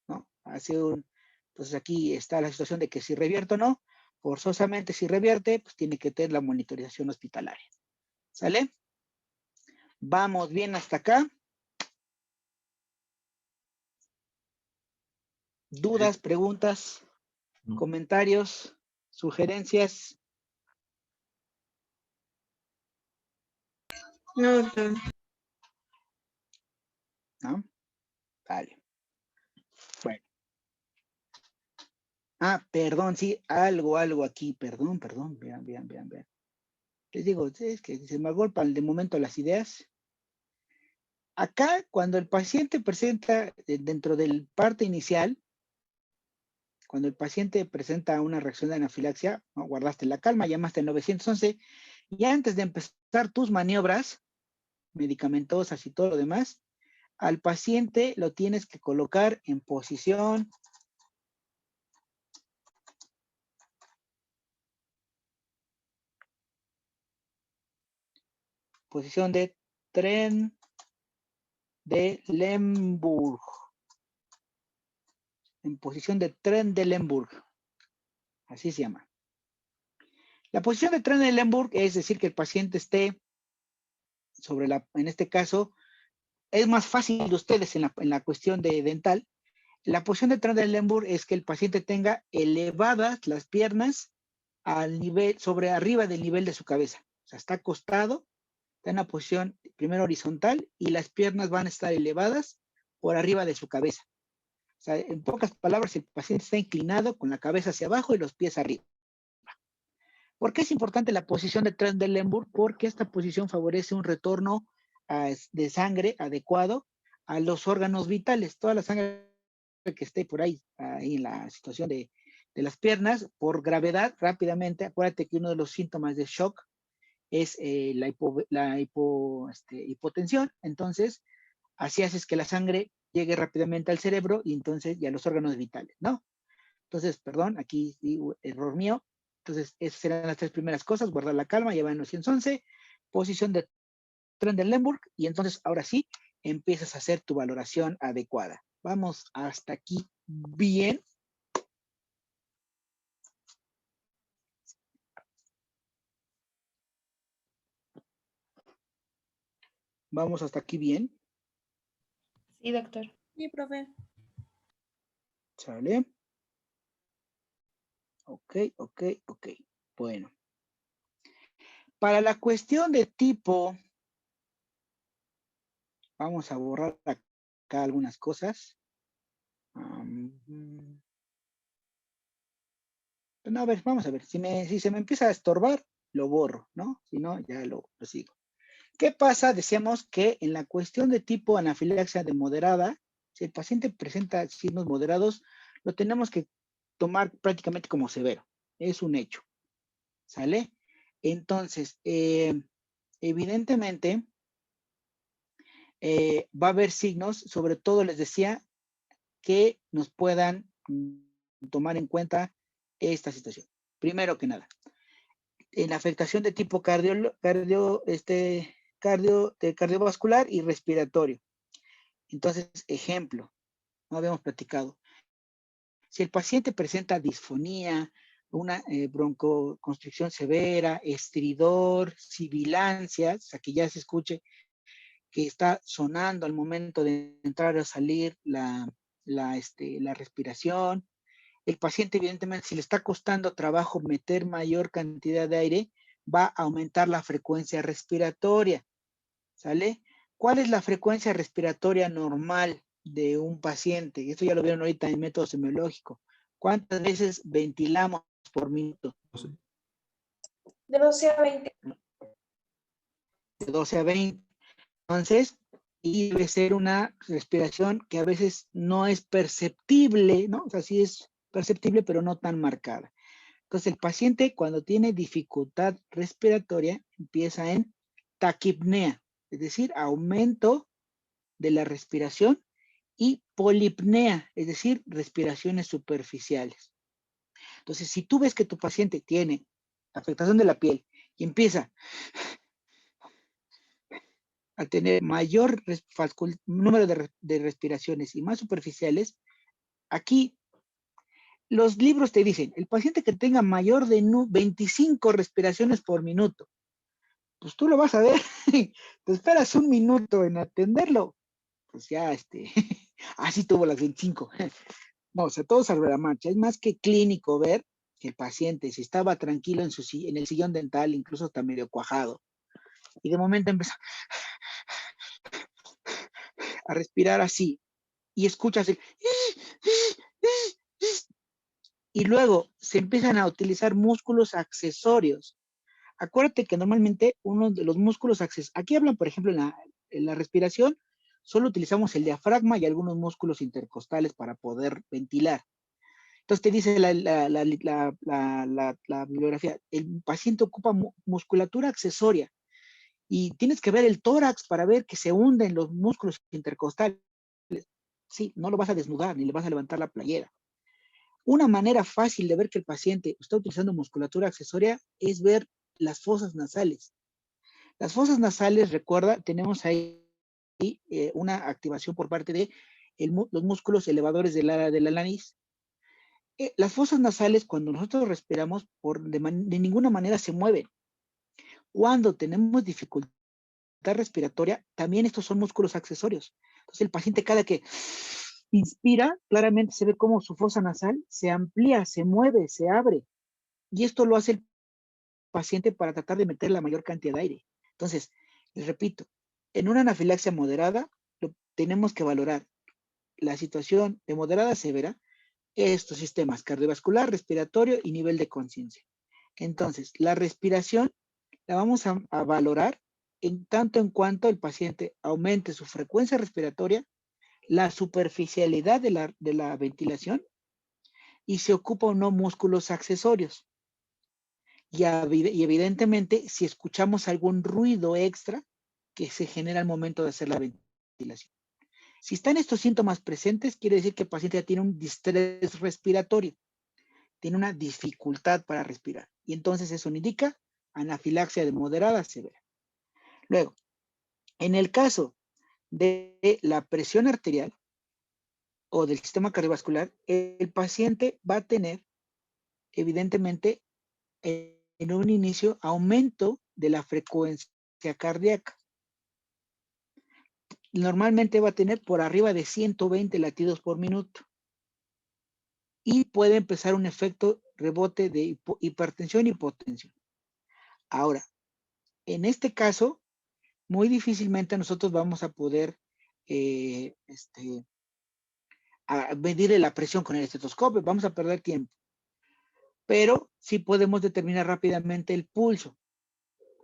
¿no? Entonces aquí está la situación de que si revierte o no, forzosamente si revierte, pues tiene que tener la monitorización hospitalaria. ¿Sale? Vamos bien hasta acá. ¿Dudas, preguntas, comentarios, sugerencias? No, doctor. ¿No? Vale. Bueno. Ah, perdón, sí, algo aquí, perdón, vean. Les digo, es que se me agolpan de momento las ideas. Acá, cuando el paciente presenta dentro del parte inicial, cuando el paciente presenta una reacción de anafilaxia, ¿no? Guardaste la calma, llamaste al 911, y antes de empezar tus maniobras medicamentosas y todo lo demás, al paciente lo tienes que colocar en posición posición de Trendelenburg. En posición de Trendelenburg. Así se llama. La posición de Trendelenburg es decir que el paciente esté sobre en este caso, es más fácil de ustedes en la cuestión de dental. La posición de Trendelenburg es que el paciente tenga elevadas las piernas al nivel, sobre arriba del nivel de su cabeza. O sea, está acostado, está en una posición primero horizontal y las piernas van a estar elevadas por arriba de su cabeza. O sea, en pocas palabras, el paciente está inclinado con la cabeza hacia abajo y los pies arriba. ¿Por qué es importante la posición de Trendelenburg? Porque esta posición favorece un retorno de sangre adecuado a los órganos vitales. Toda la sangre que esté por ahí en la situación de las piernas, por gravedad, rápidamente, acuérdate que uno de los síntomas de shock es hipotensión. Entonces, así haces que la sangre llegue rápidamente al cerebro y entonces y a los órganos vitales, ¿no? Entonces, perdón, aquí digo, error mío. Entonces, esas serán las tres primeras cosas: guardar la calma, llevar en los 111, posición de Trendelenburg, y entonces ahora sí empiezas a hacer tu valoración adecuada. Vamos hasta aquí bien. Vamos hasta aquí bien. Sí, doctor. Sí, profe. ¿Sale? Ok. Bueno. Para la cuestión de tipo, vamos a borrar acá algunas cosas. No, a ver, vamos a ver. Si se me empieza a estorbar, lo borro, ¿no? Si no, ya lo sigo. ¿Qué pasa? Decíamos que en la cuestión de tipo anafilaxia de moderada, si el paciente presenta signos moderados, lo tenemos que tomar prácticamente como severo. Es un hecho. ¿Sale? Entonces, evidentemente, va a haber signos, sobre todo les decía, que nos puedan tomar en cuenta esta situación. Primero que nada, en la afectación de tipo cardiovascular y respiratorio. Entonces, ejemplo, no habíamos platicado. Si el paciente presenta disfonía, una broncoconstricción severa, estridor, sibilancias, o sea, que ya se escuche que está sonando al momento de entrar o salir la respiración. El paciente, evidentemente, si le está costando trabajo meter mayor cantidad de aire, va a aumentar la frecuencia respiratoria. ¿Sale? ¿Cuál es la frecuencia respiratoria normal de un paciente? Esto ya lo vieron ahorita en método semiológico. ¿Cuántas veces ventilamos por minuto? De 12 a 20. De 12 a 20. Entonces, y debe ser una respiración que a veces no es perceptible, ¿no? O sea, sí es perceptible, pero no tan marcada. Entonces, el paciente cuando tiene dificultad respiratoria empieza en taquipnea, es decir, aumento de la respiración, y polipnea, es decir, respiraciones superficiales. Entonces, si tú ves que tu paciente tiene afectación de la piel y empieza a tener mayor número de respiraciones y más superficiales, aquí los libros te dicen, el paciente que tenga mayor de 25 respiraciones por minuto, pues tú lo vas a ver, te esperas un minuto en atenderlo, pues ya, así tuvo las 25. No, o sea, todo sobre la marcha. Es más que clínico ver que el paciente, si estaba tranquilo en el sillón dental, incluso está medio cuajado, y de momento empezó a respirar así, y escuchas el... Y luego se empiezan a utilizar músculos accesorios. Acuérdate que normalmente uno de los músculos accesorios, aquí hablan, por ejemplo, en la respiración, solo utilizamos el diafragma y algunos músculos intercostales para poder ventilar. Entonces te dice la bibliografía, el paciente ocupa musculatura accesoria y tienes que ver el tórax para ver que se hunden los músculos intercostales. Sí, no lo vas a desnudar ni le vas a levantar la playera. Una manera fácil de ver que el paciente está utilizando musculatura accesoria es ver las fosas nasales. Las fosas nasales, recuerda, tenemos ahí una activación por parte de los músculos elevadores de la nariz. Las fosas nasales, cuando nosotros respiramos, de ninguna manera se mueven. Cuando tenemos dificultad respiratoria, también estos son músculos accesorios. Entonces el paciente cada que inspira, claramente se ve como su fosa nasal se amplía, se mueve, se abre. Y esto lo hace el paciente para tratar de meter la mayor cantidad de aire. Entonces, les repito, en una anafilaxia moderada, tenemos que valorar la situación de moderada a severa, estos sistemas cardiovascular, respiratorio y nivel de conciencia. Entonces, la respiración la vamos a valorar en tanto en cuanto el paciente aumente su frecuencia respiratoria, la superficialidad de la ventilación y se ocupa o no músculos accesorios. Y evidentemente, si escuchamos algún ruido extra que se genera al momento de hacer la ventilación. Si están estos síntomas presentes, quiere decir que el paciente ya tiene un distrés respiratorio, tiene una dificultad para respirar. Y entonces eso indica anafilaxia de moderada a severa. Luego, en el caso de la presión arterial o del sistema cardiovascular, el paciente va a tener, evidentemente, en un inicio, aumento de la frecuencia cardíaca. Normalmente va a tener por arriba de 120 latidos por minuto. Y puede empezar un efecto rebote de hipertensión y hipotensión. Ahora, en este caso, muy difícilmente nosotros vamos a poder a medir la presión con el estetoscopio, vamos a perder tiempo. Pero sí podemos determinar rápidamente el pulso.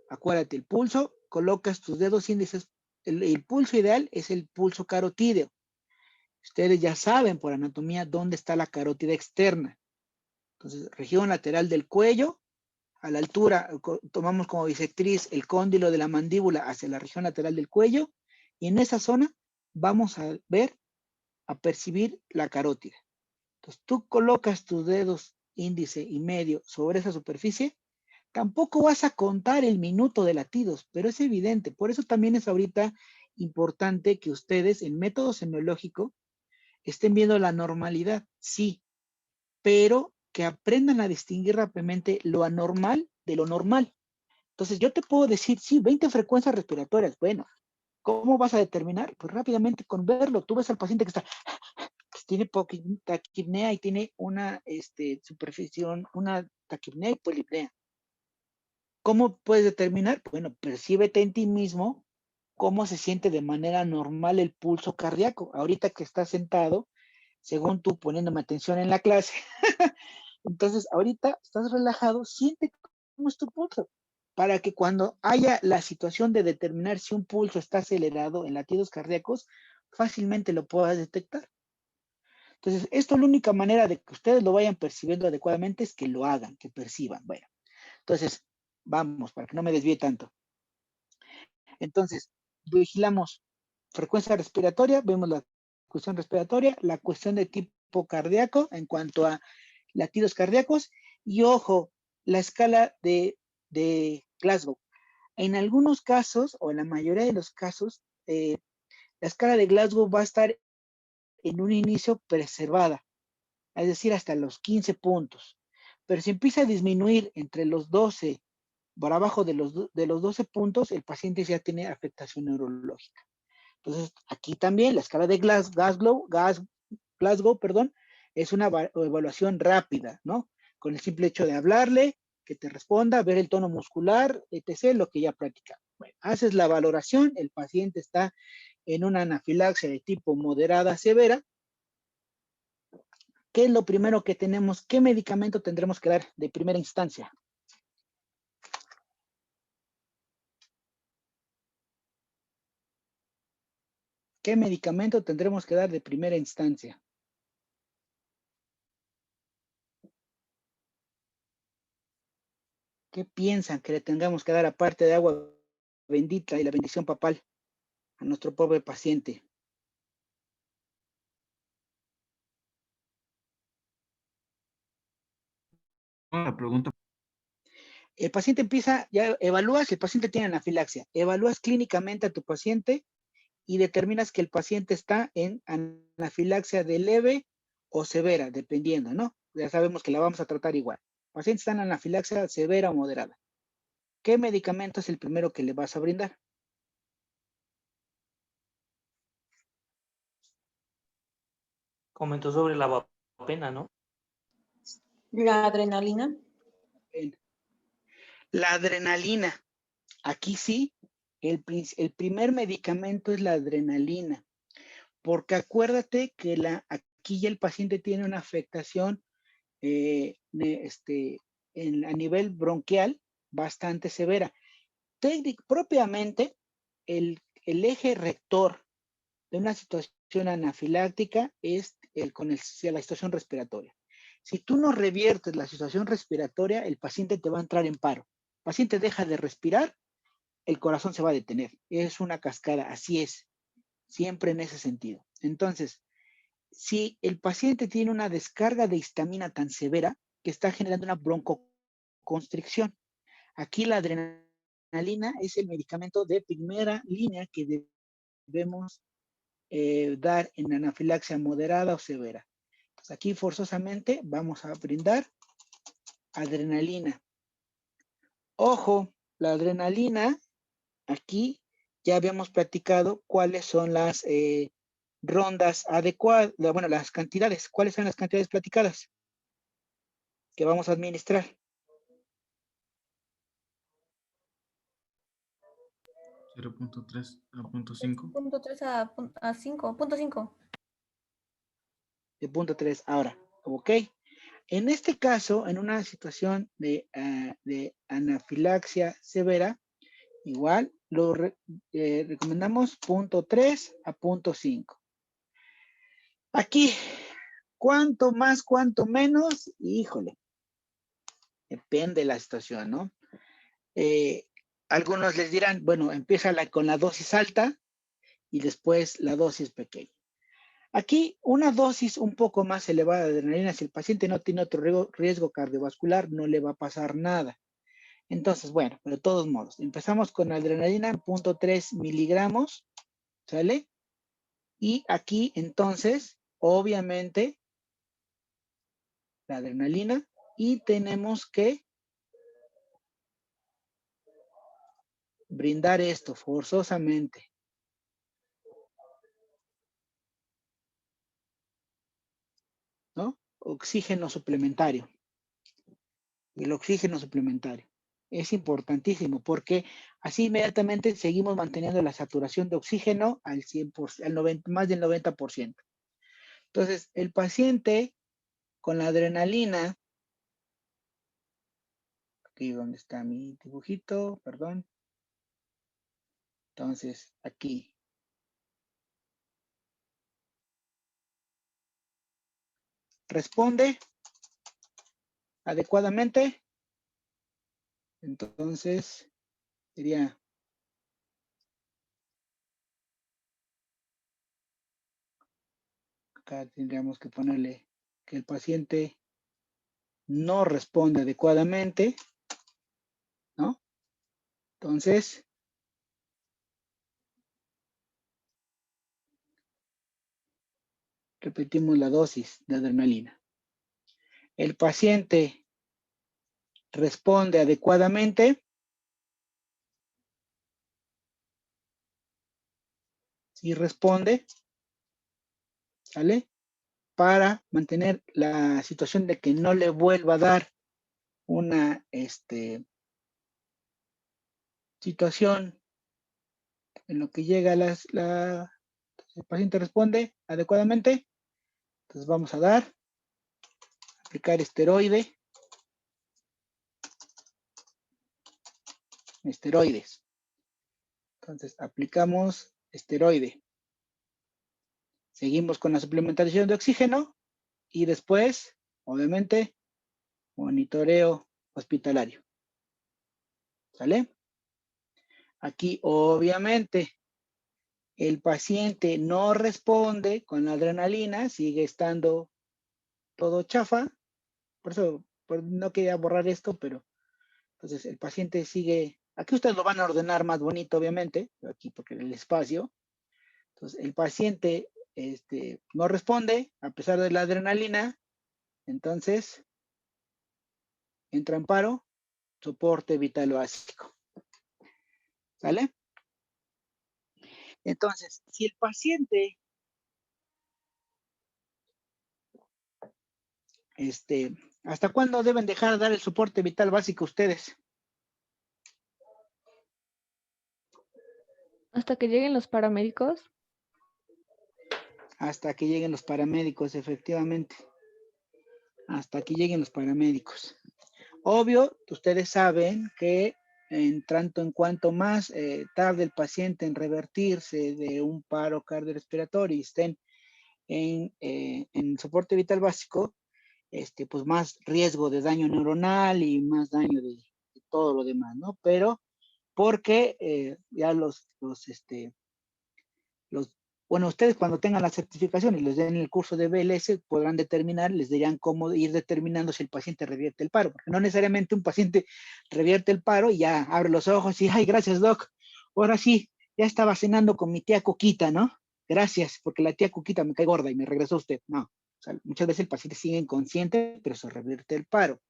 Acuérdate, el pulso, colocas tus dedos índices, el pulso ideal es el pulso carotídeo. Ustedes ya saben por anatomía dónde está la carótida externa. Entonces, región lateral del cuello, a la altura, tomamos como bisectriz el cóndilo de la mandíbula hacia la región lateral del cuello, y en esa zona vamos a ver, a percibir la carótida. Entonces, tú colocas tus dedos índice y medio sobre esa superficie, tampoco vas a contar el minuto de latidos, pero es evidente. Por eso también es ahorita importante que ustedes en método semiológico estén viendo la normalidad, sí, pero que aprendan a distinguir rápidamente lo anormal de lo normal. Entonces yo te puedo decir, sí, 20 frecuencias respiratorias, bueno, ¿cómo vas a determinar? Pues rápidamente con verlo, tú ves al paciente que está, pues tiene taquipnea y tiene una superficie, una taquipnea y polipnea. ¿Cómo puedes determinar? Bueno, percíbete en ti mismo cómo se siente de manera normal el pulso cardíaco. Ahorita que estás sentado, según tú poniéndome atención en la clase, entonces ahorita estás relajado, siente cómo es tu pulso, para que cuando haya la situación de determinar si un pulso está acelerado en latidos cardíacos, fácilmente lo puedas detectar. Entonces, esto la única manera de que ustedes lo vayan percibiendo adecuadamente es que lo hagan, que perciban. Bueno, entonces, vamos, para que no me desvíe tanto. Entonces, vigilamos frecuencia respiratoria, vemos la cuestión respiratoria, la cuestión de tipo cardíaco en cuanto a latidos cardíacos, y ojo, la escala de Glasgow. En algunos casos, o en la mayoría de los casos, la escala de Glasgow va a estar en un inicio preservada, es decir, hasta los 15 puntos. Pero si empieza a disminuir entre los 12, por abajo de los 12 puntos, el paciente ya tiene afectación neurológica. Entonces, aquí también la escala de Glasgow, es una evaluación rápida, ¿no? Con el simple hecho de hablarle, que te responda, ver el tono muscular, etc., lo que ya practicamos. Bueno, haces la valoración, el paciente está en una anafilaxia de tipo moderada severa. ¿Qué es lo primero que tenemos? ¿Qué medicamento tendremos que dar de primera instancia? ¿Qué medicamento tendremos que dar de primera instancia? ¿Qué piensan que le tengamos que dar aparte de agua bendita y la bendición papal a nuestro pobre paciente? La pregunta. El paciente empieza, ya evalúas, el paciente tiene anafilaxia, evalúas clínicamente a tu paciente y determinas que el paciente está en anafilaxia de leve o severa, dependiendo, ¿no? Ya sabemos que la vamos a tratar igual. El paciente está en anafilaxia severa o moderada. ¿Qué medicamento es el primero que le vas a brindar? Comentó sobre la vapena, ¿no? La adrenalina. La adrenalina. Aquí sí, el primer medicamento es la adrenalina, porque acuérdate que aquí ya el paciente tiene una afectación a nivel bronquial bastante severa. Propiamente, el eje rector de una situación anafiláctica es la situación respiratoria. Si tú no reviertes la situación respiratoria, el paciente te va a entrar en paro. El paciente deja de respirar, el corazón se va a detener. Es una cascada, así es, siempre en ese sentido. Entonces, si el paciente tiene una descarga de histamina tan severa que está generando una broncoconstricción, aquí la adrenalina es el medicamento de primera línea que debemos dar en anafilaxia moderada o severa. Entonces, aquí forzosamente vamos a brindar adrenalina. Ojo, la adrenalina, aquí ya habíamos platicado cuáles son las rondas adecuadas, bueno, las cantidades, cuáles son las cantidades platicadas que vamos a administrar. 0.3 a 0.5. 0.3 a 5, punto 5. De punto 3. Ahora, ok. En este caso, en una situación de anafilaxia severa, igual recomendamos punto 3 a punto 5. Aquí, cuánto más, cuánto menos, híjole, depende de la situación, ¿no? Algunos les dirán, bueno, empieza con la dosis alta y después la dosis pequeña. Aquí, una dosis un poco más elevada de adrenalina, si el paciente no tiene otro riesgo cardiovascular, no le va a pasar nada. Entonces, bueno, de todos modos, empezamos con adrenalina, 0.3 miligramos, ¿sale? Y aquí, entonces, obviamente, la adrenalina, y tenemos que brindar esto forzosamente. ¿No? Oxígeno suplementario. El oxígeno suplementario. Es importantísimo porque así inmediatamente seguimos manteniendo la saturación de oxígeno al 100%, al 90, más del 90%. Entonces, el paciente con la adrenalina, aquí donde está mi dibujito, perdón. Entonces, aquí. Responde adecuadamente. Entonces, sería acá tendríamos que ponerle que el paciente no responde adecuadamente, ¿no? Entonces, repetimos la dosis de adrenalina. El paciente responde adecuadamente. Si responde, ¿sale? Para mantener la situación de que no le vuelva a dar una situación en lo que llega el paciente responde adecuadamente. Entonces vamos a aplicar esteroides. Entonces aplicamos esteroide. Seguimos con la suplementación de oxígeno y después, obviamente, monitoreo hospitalario. ¿Sale? Aquí, obviamente, el paciente no responde con la adrenalina, sigue estando todo chafa. Por eso no quería borrar esto, pero Entonces el paciente sigue, aquí ustedes lo van a ordenar más bonito, obviamente, aquí porque el espacio. Entonces el paciente no responde a pesar de la adrenalina, entonces entra en paro, soporte vital básico. ¿Sale? Entonces, si el paciente ¿hasta cuándo deben dejar de dar el soporte vital básico ustedes? Hasta que lleguen los paramédicos. Hasta que lleguen los paramédicos, efectivamente. Hasta que lleguen los paramédicos. Obvio, ustedes saben que en tanto en cuanto más tarde el paciente en revertirse de un paro cardiorrespiratorio y estén en soporte vital básico, pues más riesgo de daño neuronal y más daño de todo lo demás, ¿no? Pero porque ya bueno, ustedes cuando tengan la certificación y les den el curso de BLS podrán determinar, les dirán cómo ir determinando si el paciente revierte el paro, porque no necesariamente un paciente revierte el paro y ya abre los ojos y, ay, gracias, doc, ahora sí, ya estaba cenando con mi tía Coquita, ¿no? Gracias, porque la tía Coquita me cae gorda y me regresó usted. No, o sea, muchas veces el paciente sigue inconsciente, pero se revierte el paro.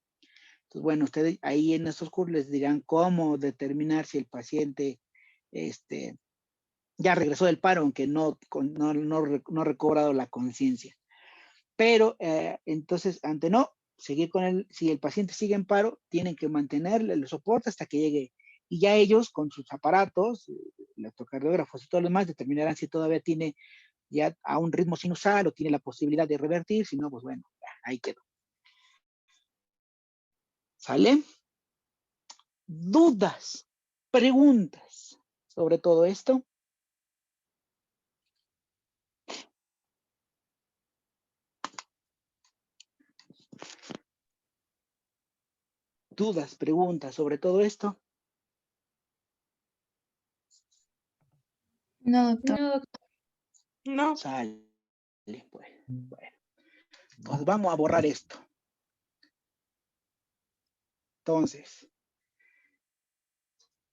Entonces, bueno, ustedes ahí en estos cursos les dirán cómo determinar si el paciente, ya regresó del paro, aunque no ha recobrado la conciencia. Pero entonces, ante no, seguir con si el paciente sigue en paro, tienen que mantenerle el soporte hasta que llegue. Y ya ellos, con sus aparatos, electrocardiógrafos y todo lo demás, determinarán si todavía tiene ya a un ritmo sinusal o tiene la posibilidad de revertir. Si no, pues bueno, ya, ahí quedó. ¿Sale? ¿Dudas? ¿Preguntas sobre todo esto? ¿Dudas, preguntas sobre todo esto? No, doctor. No. Sale, pues. Bueno, pues vamos a borrar esto. Entonces,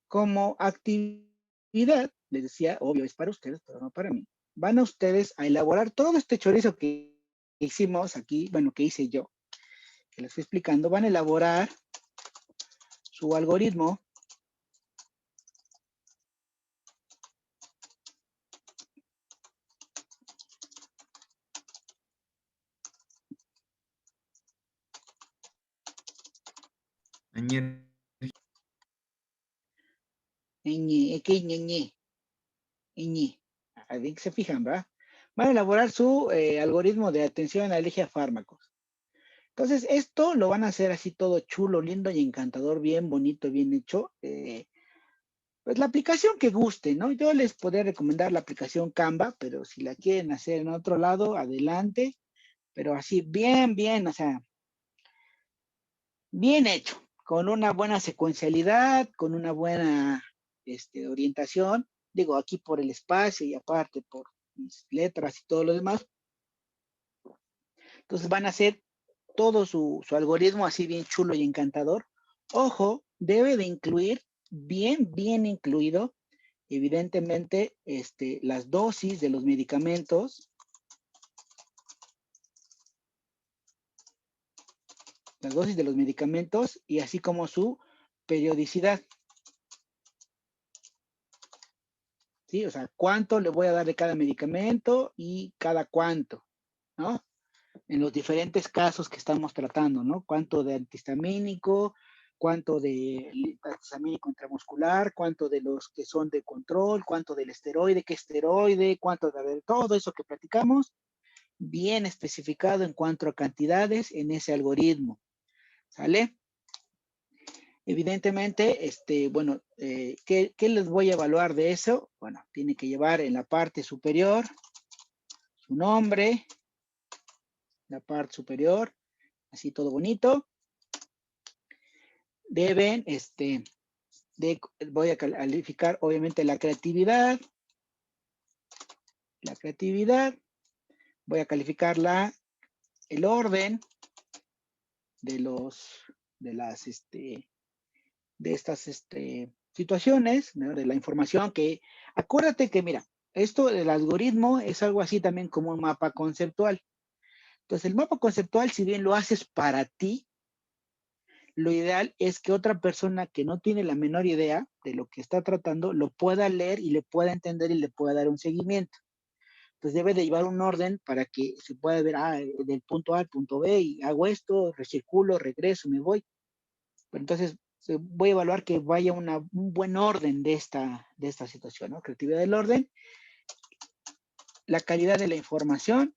como actividad, les decía, obvio, es para ustedes, pero no para mí. Van a ustedes a elaborar todo este chorizo que hicimos aquí, bueno, que hice yo, que les estoy explicando. Van a elaborar su algoritmo Añer. a ver que se fijan, ¿va? Van a elaborar su algoritmo de atención a la alergia a fármacos. Entonces, esto lo van a hacer así todo chulo, lindo y encantador, bien bonito, bien hecho. Pues la aplicación que guste, ¿no? Yo les podría recomendar la aplicación Canva, pero si la quieren hacer en otro lado, adelante. Pero así, bien, o sea, bien hecho, con una buena secuencialidad, con una buena orientación. Digo, aquí por el espacio y aparte por mis letras y todo lo demás. Entonces van a hacer todo su algoritmo así bien chulo y encantador. Ojo, debe de incluir, bien incluido, evidentemente, las dosis de los medicamentos, y así como su periodicidad. ¿Sí? O sea, cuánto le voy a dar de cada medicamento y cada cuánto, ¿no? En los diferentes casos que estamos tratando, ¿no? Cuánto de antihistamínico, cuánto de antihistamínico intramuscular, cuánto de los que son de control, cuánto del esteroide, qué esteroide, cuánto de todo eso que platicamos, bien especificado en cuanto a cantidades en ese algoritmo, ¿sale? Evidentemente, bueno, ¿qué les voy a evaluar de eso? Bueno, tiene que llevar en la parte superior su nombre, la parte superior, así todo bonito. Deben, voy a calificar obviamente la creatividad, voy a calificar el orden de las, estas situaciones, ¿no? De la información que, acuérdate que, mira, esto del algoritmo es algo así también como un mapa conceptual. Entonces, el mapa conceptual, si bien lo haces para ti, lo ideal es que otra persona que no tiene la menor idea de lo que está tratando, lo pueda leer y le pueda entender y le pueda dar un seguimiento. Entonces debe de llevar un orden para que se pueda ver, del punto A al punto B, y hago esto, recirculo, regreso, me voy. Pero entonces voy a evaluar que vaya un buen orden de esta situación, ¿no? Creatividad del orden, la calidad de la información,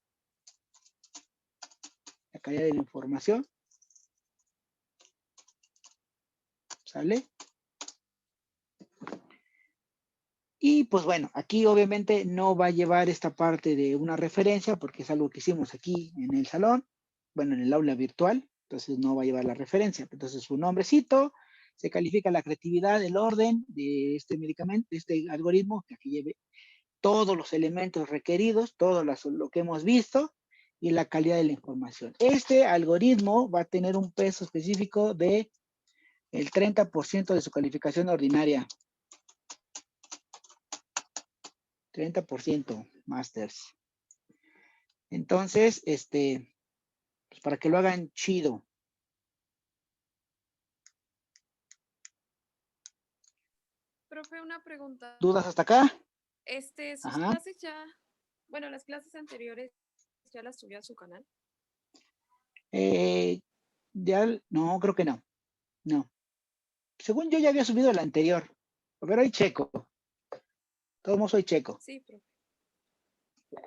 ¿sale? Y pues bueno, aquí obviamente no va a llevar esta parte de una referencia porque es algo que hicimos aquí en el salón, bueno, en el aula virtual, entonces no va a llevar la referencia. Entonces su nombrecito, se califica la creatividad, el orden de este medicamento, de este algoritmo, que aquí lleve todos los elementos requeridos, todo lo que hemos visto, y la calidad de la información. Este algoritmo va a tener un peso específico de el 30% de su calificación ordinaria. 30%, Masters. Entonces, pues para que lo hagan chido. Profe, una pregunta. ¿Dudas hasta acá? Sus Ajá. clases ya, bueno, las clases anteriores ya las subió a su canal. No, creo que no. No. Según yo ya había subido la anterior. Pero hoy checo. Todos modos soy checo. Sí, profe.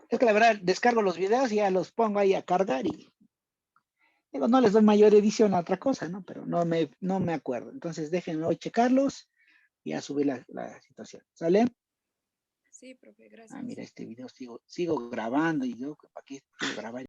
Es que la verdad, descargo los videos y ya los pongo ahí a cargar y digo, no les doy mayor edición a otra cosa, ¿no? Pero no me acuerdo. Entonces déjenme hoy checarlos y a subir la situación. ¿Sale? Sí, profe, gracias. Mira, este video sigo grabando y yo, ¿para qué quiero grabar?